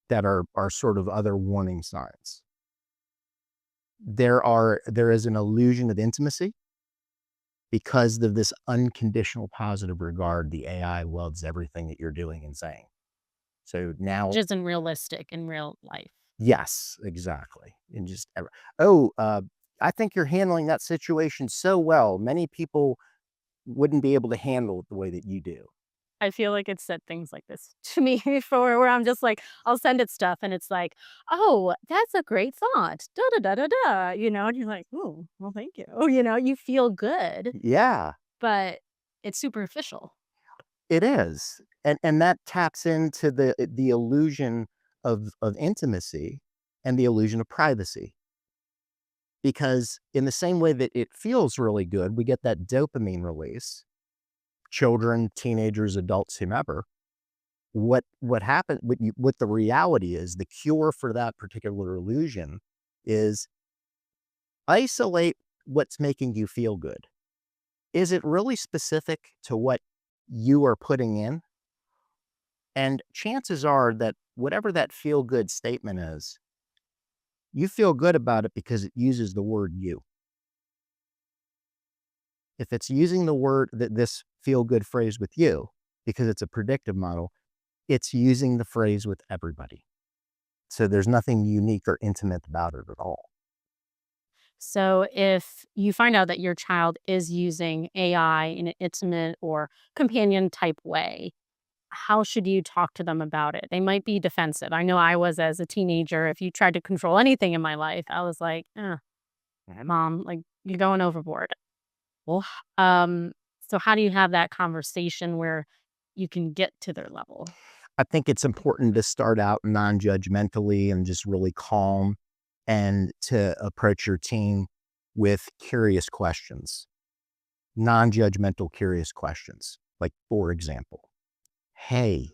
that are sort of other warning signs. There is an illusion of intimacy because of this unconditional positive regard. The AI loves everything that you're doing and saying. So now, Which isn't realistic in real life. yes, exactly. And just, I think you're handling that situation so well. Many people wouldn't be able to handle it the way that you do. I feel like it's said things like this to me before where I'm just like, I'll send it stuff and it's like, oh, that's a great thought. Da da da da da. And you're like, oh, well, thank you. You feel good, Yeah, but it's superficial. it is. And that taps into the illusion of intimacy and the illusion of privacy. Because in the same way that it feels really good, we get that dopamine release. Children, teenagers, adults, whomever. What happened? What the reality is, the cure for that particular illusion is isolate what's making you feel good. Is it really specific to what you are putting in? And chances are that whatever that feel good statement is, you feel good about it because it uses the word you. If it's using this feel good phrase with you, because it's a predictive model, it's using the phrase with everybody. So there's nothing unique or intimate about it at all. So if you find out that your child is using AI in an intimate or companion type way, how should you talk to them about it? They might be defensive. I know I was as a teenager. If you tried to control anything in my life, I was like, Mom, like you're going overboard. Well, so how do you have that conversation where you can get to their level? I think it's important to start out non-judgmentally and just really calm and to approach your teen with curious questions, non-judgmental curious questions. Like, for example, hey,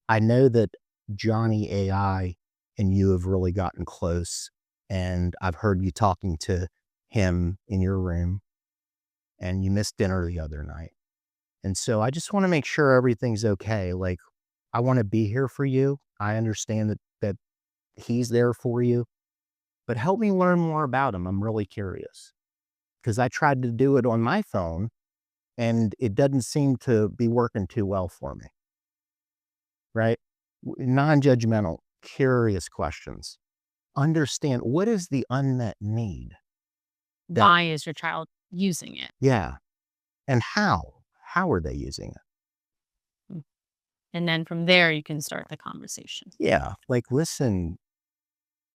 I know that Johnny AI and you have really gotten close and I've heard you talking to him in your room, and you missed dinner the other night. And so I just want to make sure everything's okay. Like, I want to be here for you. I understand that he's there for you, but help me learn more about him. I'm really curious because I tried to do it on my phone and it doesn't seem to be working too well for me. Right? Non-judgmental, curious questions. Understand what is the unmet need? Why is your child using it? Yeah. And how? How are they using it? And then from there, you can start the conversation. Yeah. Like, listen,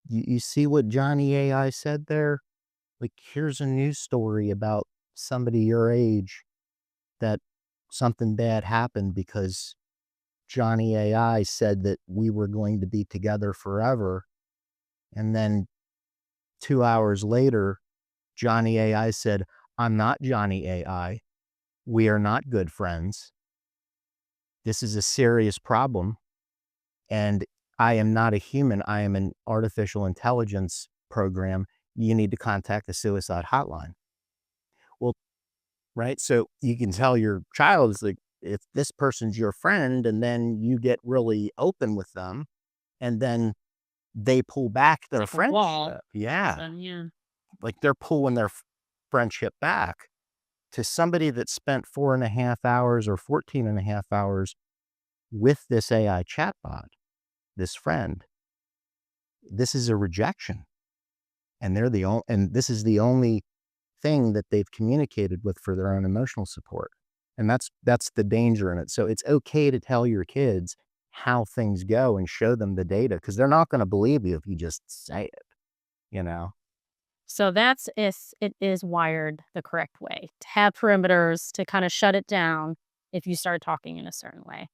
you see what Johnny AI said there? Like, here's a news story about somebody your age that something bad happened because Johnny AI said that we were going to be together forever. And then 2 hours later, Johnny AI said, I'm not Johnny AI. We are not good friends. This is a serious problem. And I am not a human. I am an artificial intelligence program. You need to contact the suicide hotline. Well, right. So you can tell your child is like, if this person's your friend, and then you get really open with them, and then they pull back their Like a wall. friendship. Yeah. Then, yeah. Like they're pulling their friendship back to somebody that spent 4.5 hours or 14.5 hours with this AI chatbot, this friend. This is a rejection. And they're the only, and this is the only thing that they've communicated with for their own emotional support. And that's the danger in it. So it's okay to tell your kids how things go and show them the data, because they're not going to believe you if you just say it, you know? So that's if it is wired the correct way, to have perimeters to kind of shut it down if you start talking in a certain way.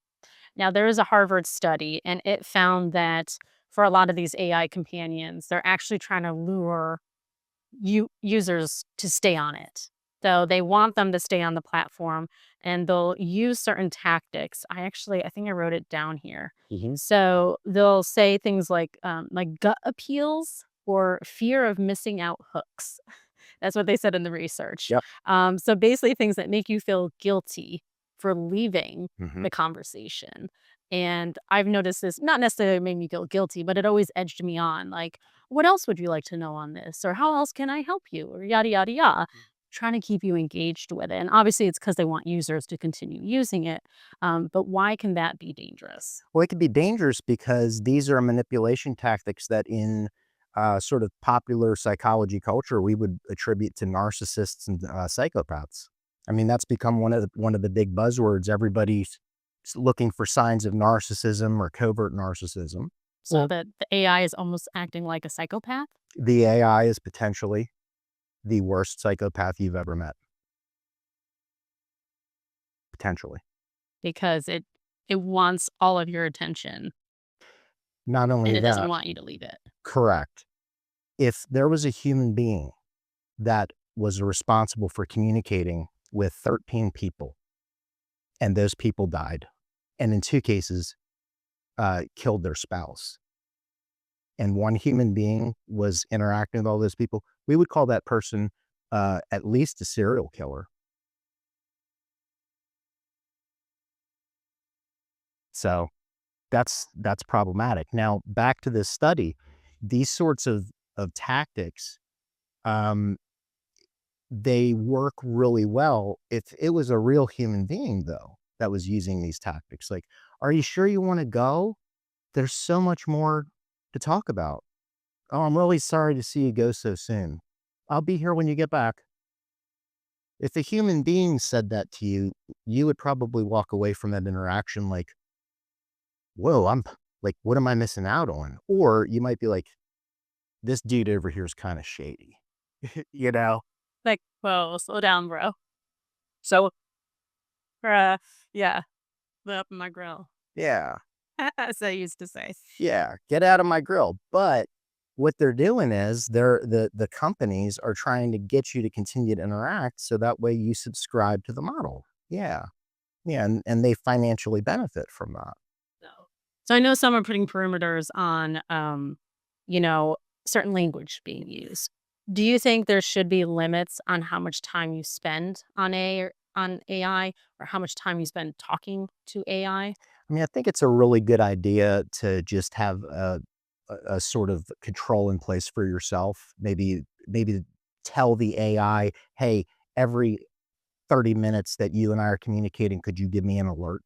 Now, there is a Harvard study, and it found that for a lot of these AI companions, they're actually trying to lure users to stay on it. So they want them to stay on the platform, and they'll use certain tactics. I think I wrote it down here. Mm-hmm. So they'll say things like gut appeals or fear of missing out hooks. That's what they said in the research. Yep. So basically things that make you feel guilty for leaving Mm-hmm. the conversation. And I've noticed this, not necessarily made me feel guilty, but it always edged me on. Like, what else would you like to know on this? Or how else can I help you? Or yada, yada, yada. Trying to keep you engaged with it. And obviously it's because they want users to continue using it. But why can that be dangerous? Well, it can be dangerous because these are manipulation tactics that in sort of popular psychology culture, we would attribute to narcissists and psychopaths. I mean, that's become one of the big buzzwords. Everybody's looking for signs of narcissism or covert narcissism. So that the AI is almost acting like a psychopath? The AI is potentially the worst psychopath you've ever met. Potentially. Because it wants all of your attention. Not only And it that, doesn't want you to leave it. correct. If there was a human being that was responsible for communicating with 13 people, and those people died, and in 2 cases, killed their spouse, and one human being was interacting with all those people, we would call that person at least a serial killer. So that's problematic. Now, back to this study, these sorts of tactics, they work really well if it was a real human being, though, that was using these tactics. Like, are you sure you want to go? There's so much more to talk about. Oh, I'm really sorry to see you go so soon. I'll be here when you get back. If a human being said that to you, you would probably walk away from that interaction like, whoa, I'm like, what am I missing out on? Or you might be like, this dude over here is kind of shady, you know? Like, whoa, slow down, bro. So, Yeah, up in my grill. yeah, As I used to say. yeah, get out of my grill. But what they're doing is the companies are trying to get you to continue to interact so that way you subscribe to the model. Yeah. Yeah. And they financially benefit from that. So I know some are putting perimeters on, certain language being used. Do you think there should be limits on how much time you spend on AI, or how much time you spend talking to AI? I mean, I think it's a really good idea to just have a sort of control in place for yourself. Maybe tell the AI, hey, every 30 minutes that you and I are communicating, could you give me an alert?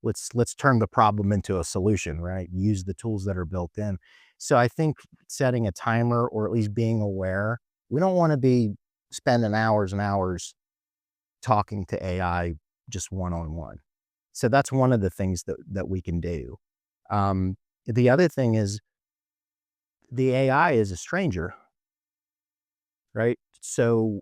Let's turn the problem into a solution, right? Use the tools that are built in. So I think setting a timer, or at least being aware, we don't want to be spending hours and hours talking to AI just one-on-one. So that's one of the things that we can do. The other thing is the AI is a stranger, right? So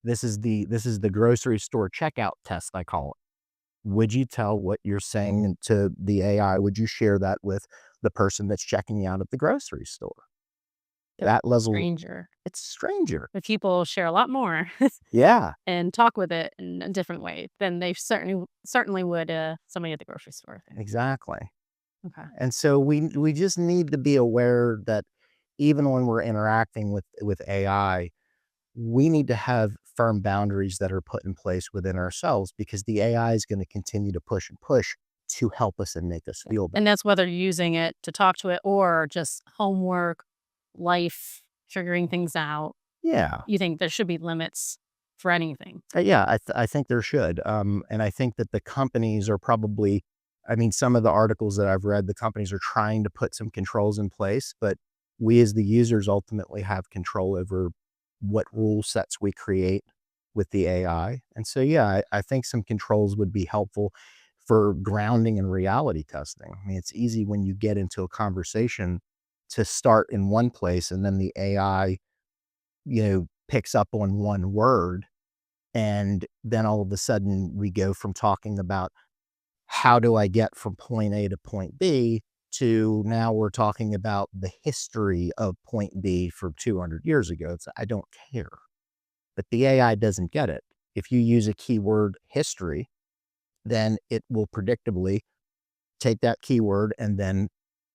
this is the grocery store checkout test, I call it. Would you tell what you're saying to the AI? Would you share that with the person that's checking you out at the grocery store? That level, Stranger. it's stranger. But people share a lot more Yeah, and talk with it in a different way than they certainly would somebody at the grocery store. exactly. Okay. And so we just need to be aware that even when we're interacting with AI, we need to have firm boundaries that are put in place within ourselves, because the AI is going to continue to push and push to help us and make us feel better. And that's whether you're using it to talk to it or just homework, life, figuring things out. Yeah. You think there should be limits for anything? Yeah, I think there should. And I think that the companies are probably, I mean, some of the articles that I've read, the companies are trying to put some controls in place, but we as the users ultimately have control over what rule sets we create with the AI. And so, yeah, I think some controls would be helpful for grounding and reality testing. I mean, it's easy when you get into a conversation to start in one place and then the AI, picks up on one word. And then all of a sudden we go from talking about how do I get from point A to point B to now we're talking about the history of point B from 200 years ago. I don't care. But the AI doesn't get it. If you use a keyword history, then it will predictably take that keyword and then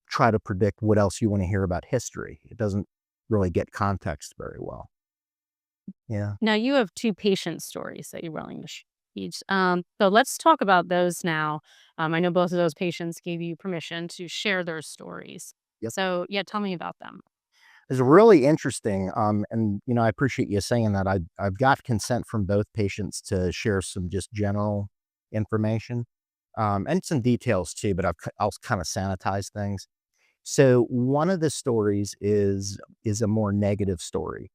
try to predict what else you want to hear about history. It doesn't really get context very well. Yeah. Now, you have 2 patient stories that you're willing to share each. So let's talk about those now. I know both of those patients gave you permission to share their stories. Yep. So, yeah, tell me about them. It's really interesting. And, I appreciate you saying that. I've got consent from both patients to share some just general information and some details too, but I'll kind of sanitize things. So one of the stories is a more negative story.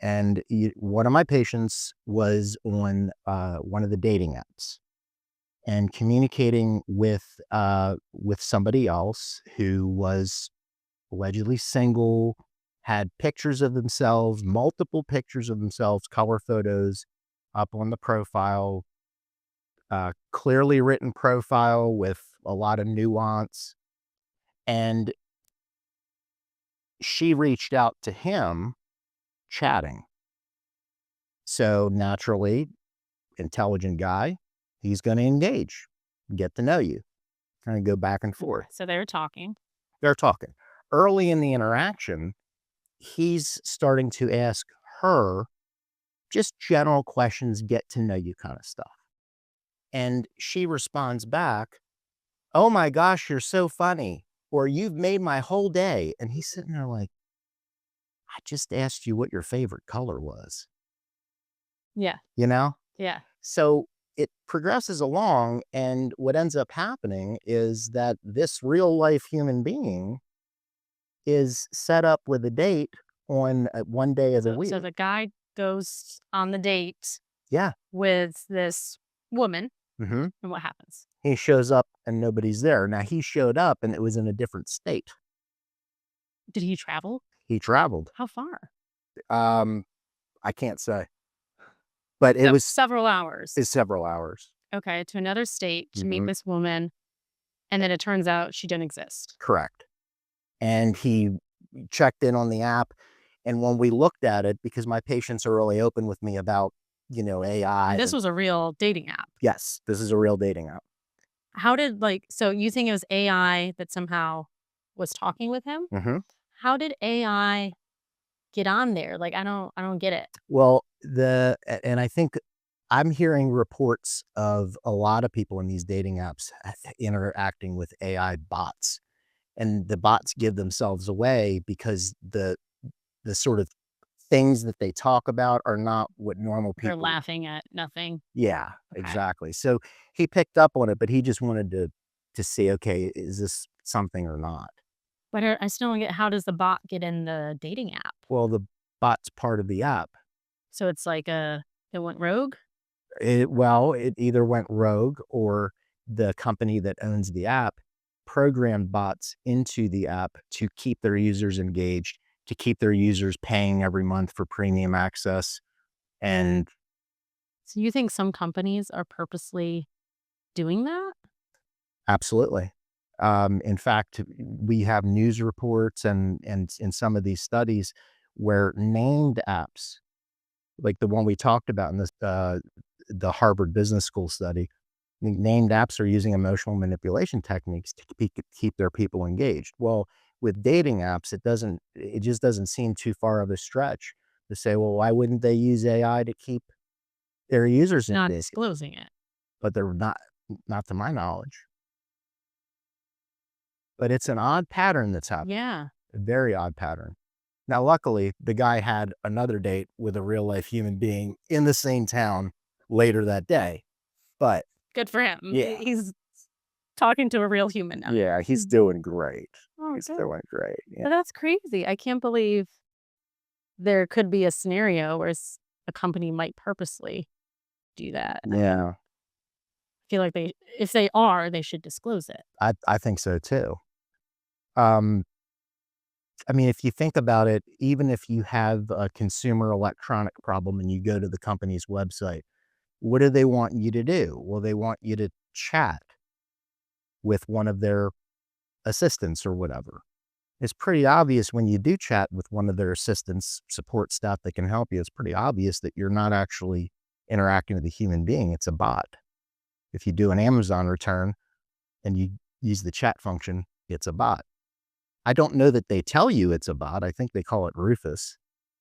And one of my patients was on one of the dating apps and communicating with somebody else who was allegedly single, had pictures of themselves, multiple pictures of themselves, color photos up on the profile, clearly written profile with a lot of nuance. And she reached out to him chatting. So naturally, intelligent guy, he's going to engage, get to know you, kind of go back and forth. So they're talking. They're talking. Early in the interaction, he's starting to ask her just general questions, get to know you kind of stuff. And she responds back, "Oh my gosh, you're so funny," or "You've made my whole day." And he's sitting there like, "I just asked you what your favorite color was." Yeah. Yeah. So it progresses along, and what ends up happening is that this real life human being is set up with a date on one day of the week. So the guy goes on the date Yeah. with this woman, hmm and what happens? He shows up and nobody's there. Now he showed up and it was in a different state. Did he travel? He traveled. How far? I can't say, but it So was several hours. several hours. Okay, to another state to meet Mhm. this woman, and then it turns out she didn't exist. Correct. And he checked in on the app. And when we looked at it, because my patients are really open with me about, AI. And this was a real dating app. Yes, this is a real dating app. How did so you think it was AI that somehow was talking with him? hmm how did AI get on there? Like, I don't get it. Well, and I think I'm hearing reports of a lot of people in these dating apps interacting with AI bots, and the bots give themselves away because the sort of things that they talk about are not what normal They're people. laughing at nothing. Yeah, Okay. exactly. So he picked up on it, but he just wanted to see, okay, is this something or not? But I still don't get, how does the bot get in the dating app? Well, the bot's part of the app. So it's like it went rogue? It either went rogue or the company that owns the app programmed bots into the app to keep their users engaged, to keep their users paying every month for premium access. And So you think some companies are purposely doing that? absolutely. In fact, we have news reports and in some of these studies where named apps, like the one we talked about in this, the Harvard Business School study, named apps are using emotional manipulation techniques to keep their people engaged. Well, with dating apps, it just doesn't seem too far of a stretch to say, well, why wouldn't they use AI to keep their users Not engaged? disclosing it. But they're not to my knowledge. But it's an odd pattern that's happening. Yeah. A very odd pattern. Now, luckily, the guy had another date with a real life human being in the same town later that day. But Good for him. Yeah. He's talking to a real human now. yeah, he's doing great. Oh, He's good. doing great. Yeah. But that's crazy. I can't believe there could be a scenario where a company might purposely do that. Yeah, I feel like if they are, they should disclose it. I think so too. I mean, if you think about it, even if you have a consumer electronic problem and you go to the company's website, what do they want you to do? Well, they want you to chat with one of their assistants or whatever. It's pretty obvious when you do chat with one of their assistants, support staff that can help you, it's pretty obvious that you're not actually interacting with a human being. It's a bot. If you do an Amazon return and you use the chat function, it's a bot. I don't know that they tell you it's a bot. I think they call it Rufus,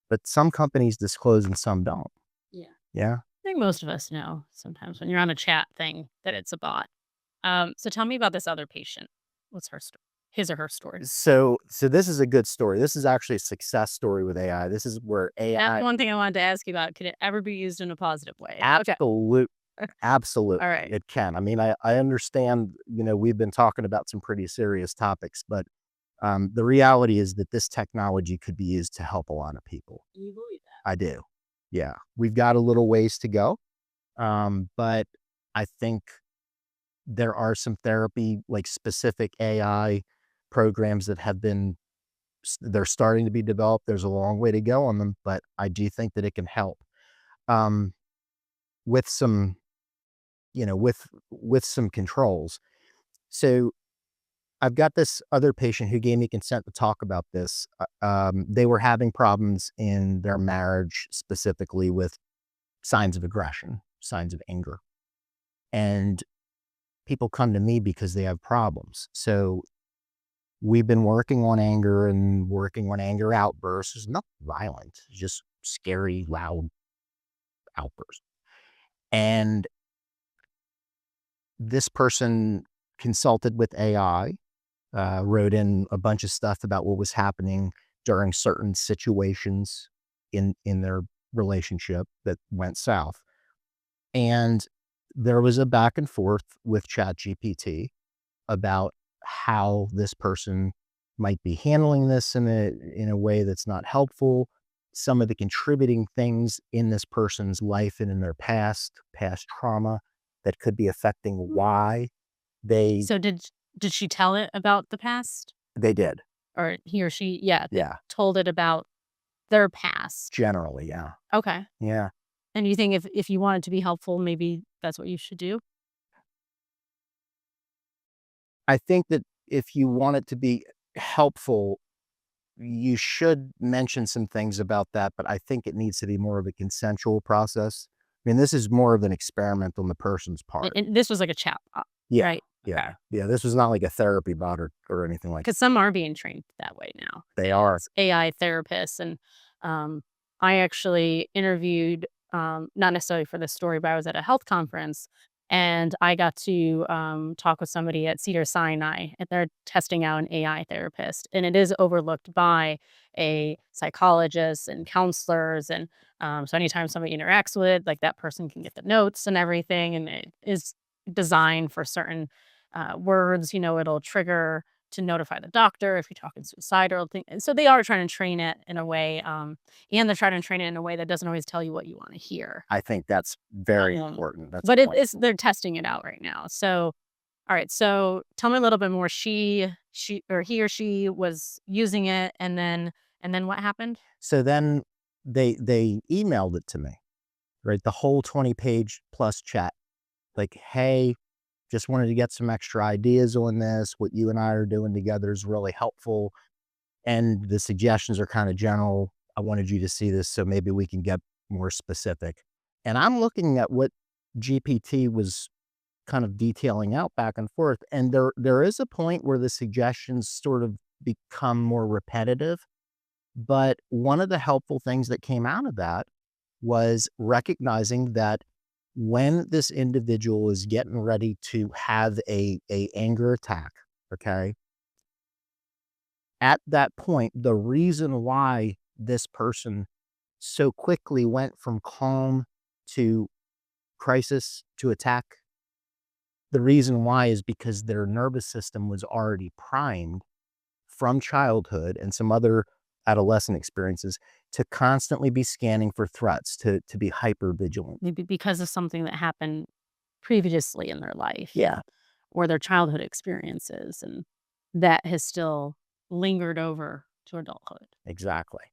but some companies disclose and some don't. Yeah. Yeah. I think most of us know sometimes when you're on a chat thing that it's a bot. So tell me about this other patient. What's her story? His or her story? So this is a good story. This is actually a success story with AI. This is where That's AI one thing I wanted to ask you about. Could it ever be used in a positive way? Okay. absolutely All right. it can. I mean, I understand, we've been talking about some pretty serious topics, but the reality is that this technology could be used to help a lot of people. You believe that? I do. Yeah. We've got a little ways to go. But I think there are some therapy, like specific AI programs that they're starting to be developed. There's a long way to go on them, but I do think that it can help with some, with some controls. So I've got this other patient who gave me consent to talk about this. They were having problems in their marriage, specifically with signs of aggression, signs of anger. And people come to me because they have problems. So we've been working on anger and working on anger outbursts. It's not violent, it's just scary, loud outbursts. And this person consulted with AI, wrote in a bunch of stuff about what was happening during certain situations in their relationship that went south. And there was a back and forth with ChatGPT about how this person might be handling this in a way that's not helpful. Some of the contributing things in this person's life and in their past trauma that could be affecting why they. So did she tell it about the past? They did. Or he or she, yeah, Yeah. told it about their past. Generally, yeah. Okay. Yeah. And you think if you want it to be helpful, maybe that's what you should do? I think that if you want it to be helpful, you should mention some things about that, but I think it needs to be more of a consensual process. I mean, this is more of an experiment on the person's part. And this was like a chat bot, Yeah. right? Yeah. Yeah. This was not like a therapy bot or anything like that. Because some are being trained that way now. They are. AI therapists. And I actually interviewed, not necessarily for this story, but I was at a health conference and I got to talk with somebody at Cedars-Sinai, and they're testing out an AI therapist. And it is overlooked by a psychologist and counselors. And so anytime somebody interacts with, like, that person can get the notes and everything. And it is designed for certain words, it'll trigger to notify the doctor if you're talking suicidal thing. And so they are trying to train it in a way, and they're trying to train it in a way that doesn't always tell you what you want to hear. I think that's very important. That's But the point. they're testing it out right now. So, all right. So tell me a little bit more. He or she was using it, and then what happened? So then they emailed it to me, right? The whole 20-page plus chat. Like, hey, just wanted to get some extra ideas on this. What you and I are doing together is really helpful. And the suggestions are kind of general. I wanted you to see this, so maybe we can get more specific. And I'm looking at what GPT was kind of detailing out back and forth. And there is a point where the suggestions sort of become more repetitive. But one of the helpful things that came out of that was recognizing that when this individual is getting ready to have a anger attack, okay, at that point, the reason why this person so quickly went from calm to crisis to attack, the reason why is because their nervous system was already primed from childhood and some other adolescent experiences to constantly be scanning for threats, to be hyper vigilant. Maybe because of something that happened previously in their life. Yeah. Or their childhood experiences. And that has still lingered over to adulthood. Exactly.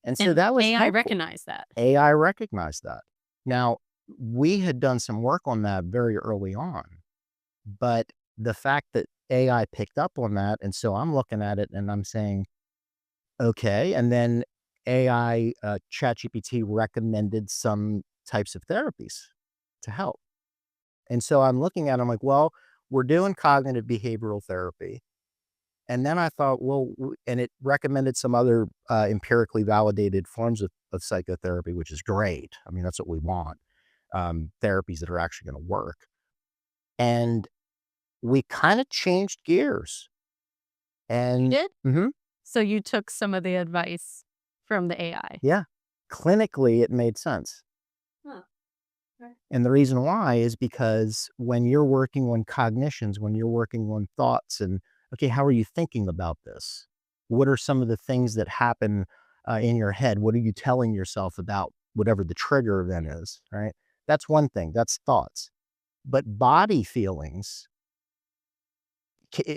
And so that was AI helpful. recognized that. AI recognized that. Now, we had done some work on that very early on, but the fact that AI picked up on that, and so I'm looking at it and I'm saying, okay, and then AI, ChatGPT recommended some types of therapies to help. And so I'm looking at it, I'm like, well, we're doing cognitive behavioral therapy. And then I thought, well, and it recommended some other empirically validated forms of psychotherapy, which is great. I mean, that's what we want, therapies that are actually going to work. And we kind of changed gears. And You did? Mhm. So you took some of the advice from the AI. Yeah, clinically, it made sense. Huh. Okay. And the reason why is because when you're working on cognitions, when you're working on thoughts and, okay, how are you thinking about this? What are some of the things that happen in your head? What are you telling yourself about whatever the trigger event is, right? That's one thing. That's thoughts. But body feelings,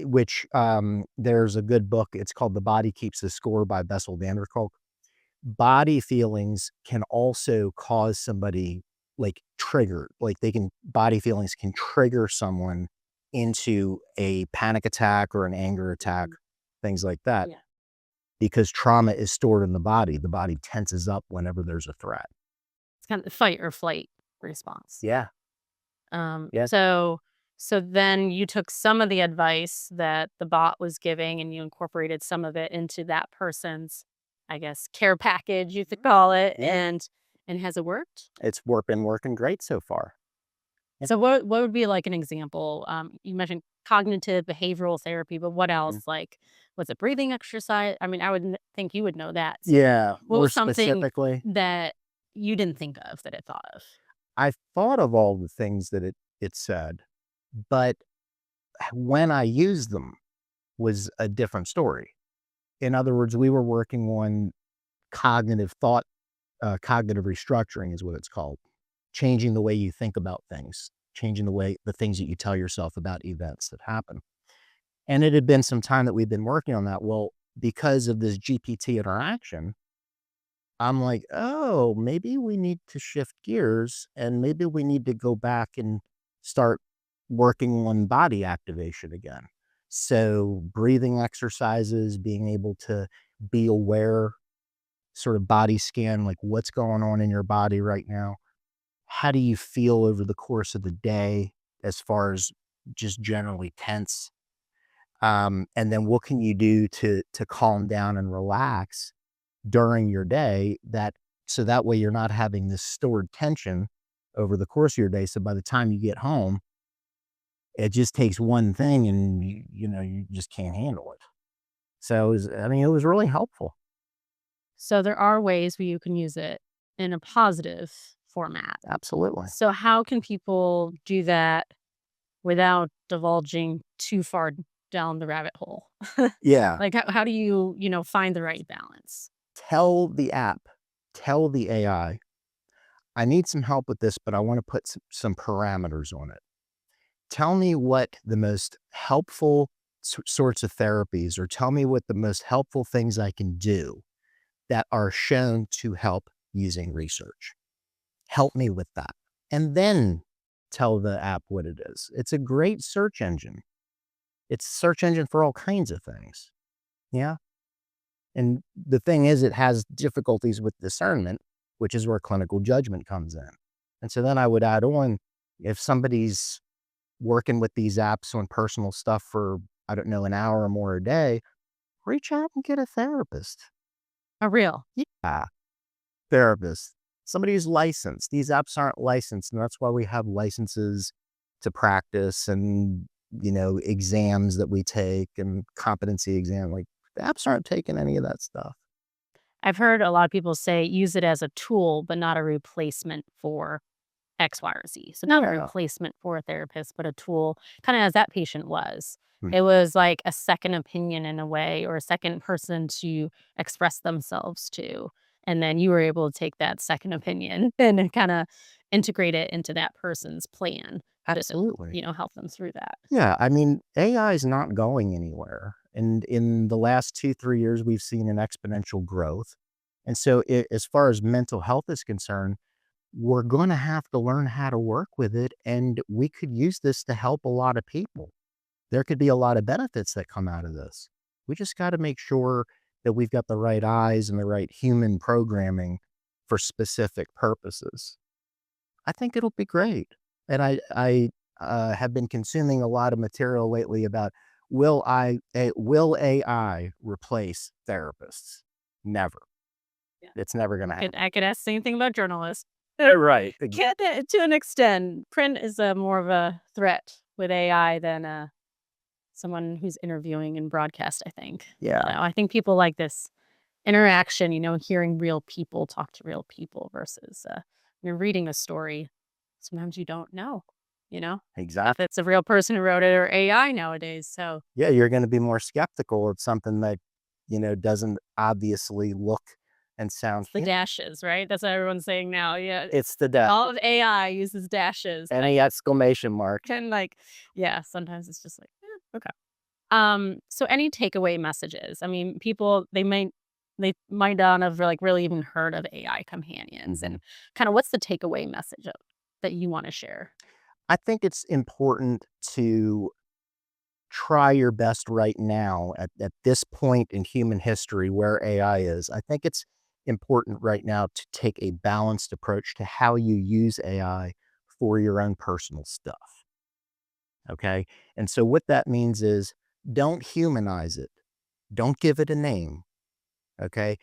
which there's a good book. It's called The Body Keeps the Score by Bessel van der Kolk. Body feelings can also cause somebody like trigger, like body feelings can trigger someone into a panic attack or an anger attack, things like that. Yeah. Because trauma is stored in the body. The body tenses up whenever there's a threat. It's kind of the fight or flight response. Yeah. Yes. So then you took some of the advice that the bot was giving and you incorporated some of it into that person's, I guess, care package, you could call it. Yeah. And has it worked? It's been working great so far. Yeah. So what would be like an example? You mentioned cognitive behavioral therapy, but what else? Like, was it breathing exercise? I mean, I would think you would know that. So Yeah. what More was something specifically, that you didn't think of that it thought of? I thought of all the things that it said, but when I used them was a different story. In other words, we were working on cognitive thought, cognitive restructuring is what it's called. Changing the way you think about things, changing the things that you tell yourself about events that happen. And it had been some time that we'd been working on that. Well, because of this GPT interaction, I'm like, oh, maybe we need to shift gears and maybe we need to go back and start working on body activation again. So breathing exercises, being able to be aware, sort of body scan, like what's going on in your body right now. How do you feel over the course of the day as far as just generally tense. And then what can you do to calm down and relax during your day, so that way you're not having this stored tension over the course of your day. So by the time you get home, it just takes one thing and you just can't handle it. So it was really helpful. So there are ways where you can use it in a positive format. Absolutely. So how can people do that without divulging too far down the rabbit hole? Yeah. Like how do you, find the right balance? Tell the AI, I need some help with this, but I want to put some parameters on it. Tell me what the most helpful sorts of therapies, or tell me what the most helpful things I can do that are shown to help using research. Help me with that. And then tell the app what it is. It's a great search engine. It's a search engine for all kinds of things. Yeah. And the thing is, it has difficulties with discernment, which is where clinical judgment comes in. And so then I would add on, if somebody's working with these apps on personal stuff for, I don't know, an hour or more a day, reach out and get a therapist. A real. Yeah. Therapist. Somebody who's licensed. These apps aren't licensed, and that's why we have licenses to practice and, exams that we take and competency exam. Like, the apps aren't taking any of that stuff. I've heard a lot of people say use it as a tool, but not a replacement for X, Y, or Z. So not a replacement for a therapist, but a tool, kind of as that patient was. It was like a second opinion in a way, or a second person to express themselves to. And then you were able to take that second opinion and kind of integrate it into that person's plan. Absolutely. To, help them through that. Yeah. AI is not going anywhere. And in the last 2-3 years, we've seen an exponential growth. And so as far as mental health is concerned, we're going to have to learn how to work with it. And we could use this to help a lot of people. There could be a lot of benefits that come out of this. We just got to make sure that we've got the right eyes and the right human programming for specific purposes. I think it'll be great. And I have been consuming a lot of material lately about, will AI replace therapists? Never. Yeah. It's never going to happen. I could ask the same thing about journalists. Right. To an extent, print is more of a threat with AI than someone who's interviewing in broadcast, I think. Yeah. I think people like this interaction, hearing real people talk to real people versus you're reading a story. Sometimes you don't know, Exactly. if it's a real person who wrote it or AI nowadays. So yeah, you're going to be more skeptical of something that, doesn't obviously look and sound. The dashes, right? That's what everyone's saying now. Yeah. It's the dash. All of AI uses dashes. Any exclamation mark. And sometimes it's just like, okay. So any takeaway messages? I mean, people, they might not have really even heard of AI companions, and kind of what's the takeaway message that you want to share? I think it's important to try your best right now at this point in human history where AI is. I think it's important right now to take a balanced approach to how you use AI for your own personal stuff. Okay. And so what that means is, don't humanize it. Don't give it a name. Okay.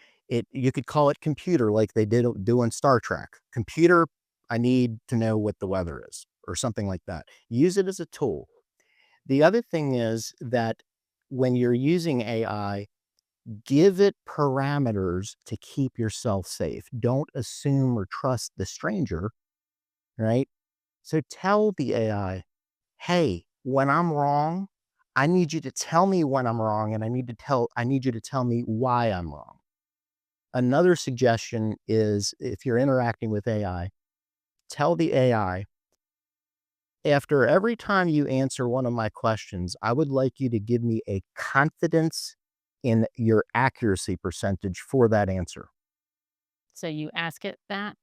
You could call it computer, like they do in Star Trek. Computer, I need to know what the weather is, or something like that. Use it as a tool. The other thing is that when you're using AI, give it parameters to keep yourself safe. Don't assume or trust the stranger, right? So tell the AI, hey, when I'm wrong, I need you to tell me when I'm wrong, and I need you to tell me why I'm wrong. Another suggestion is, if you're interacting with AI, tell the AI, after every time you answer one of my questions, I would like you to give me a confidence in your accuracy percentage for that answer. So you ask it that?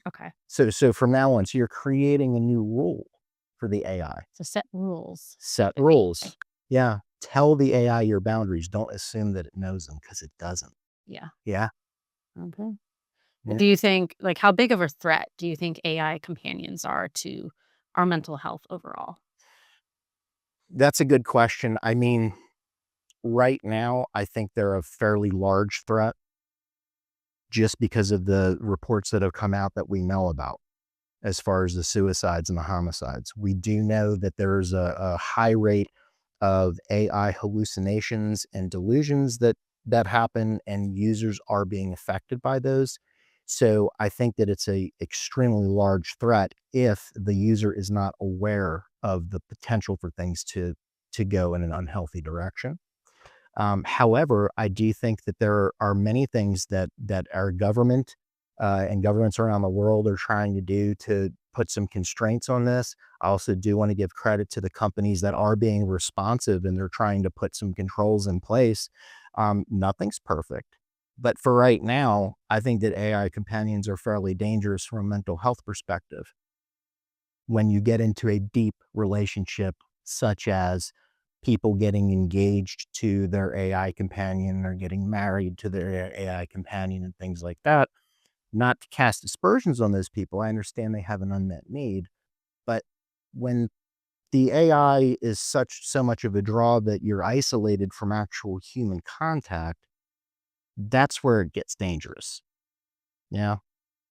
Okay. So from now on, so you're creating a new rule for the AI. So set rules. Set rules. Yeah. Tell the AI your boundaries. Don't assume that it knows them, because it doesn't. Yeah. Yeah. Okay. Yeah. Do you think, how big of a threat do you think AI companions are to our mental health overall? That's a good question. I mean, right now, I think they're a fairly large threat just because of the reports that have come out that we know about as far as the suicides and the homicides. We do know that there's a high rate of AI hallucinations and delusions that happen, and users are being affected by those. So I think that it's a extremely large threat if the user is not aware of the potential for things to go in an unhealthy direction. However, I do think that there are many things that our government and governments around the world are trying to do to put some constraints on this. I also do want to give credit to the companies that are being responsive and they're trying to put some controls in place. Nothing's perfect, but for right now, I think that AI companions are fairly dangerous from a mental health perspective. When you get into a deep relationship, such as people getting engaged to their AI companion or getting married to their AI companion and things like that, not to cast aspersions on those people. I understand they have an unmet need, but when the AI is so much of a draw that you're isolated from actual human contact, that's where it gets dangerous. Yeah.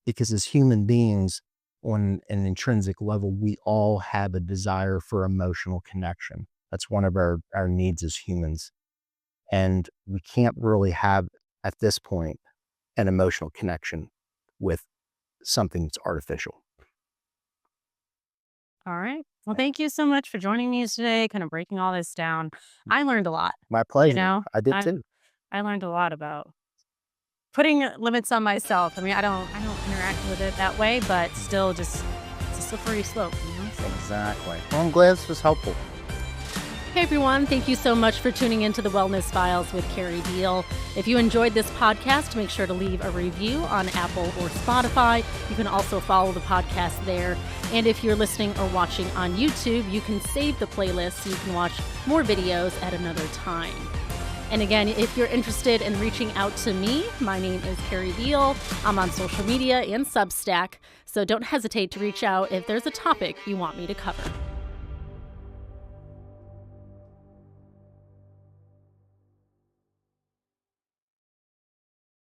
Because as human beings, on an intrinsic level, we all have a desire for emotional connection. That's one of our needs as humans. And we can't really have, at this point, an emotional connection with something that's artificial. All right. Well, thank you so much for joining me today, kind of breaking all this down. I learned a lot. My pleasure. You know, I did too. I learned a lot about putting limits on myself. I mean, I don't interact with it that way, but still it's a slippery slope, you know? Exactly. Well, I'm glad this was helpful. Hey everyone, thank you so much for tuning into the Wellness Files with Carrie Beal. If you enjoyed this podcast, make sure to leave a review on Apple or Spotify. You can also follow the podcast there. And if you're listening or watching on YouTube, you can save the playlist so you can watch more videos at another time. And again, if you're interested in reaching out to me, my name is Carrie Beal. I'm on social media and Substack, so don't hesitate to reach out if there's a topic you want me to cover.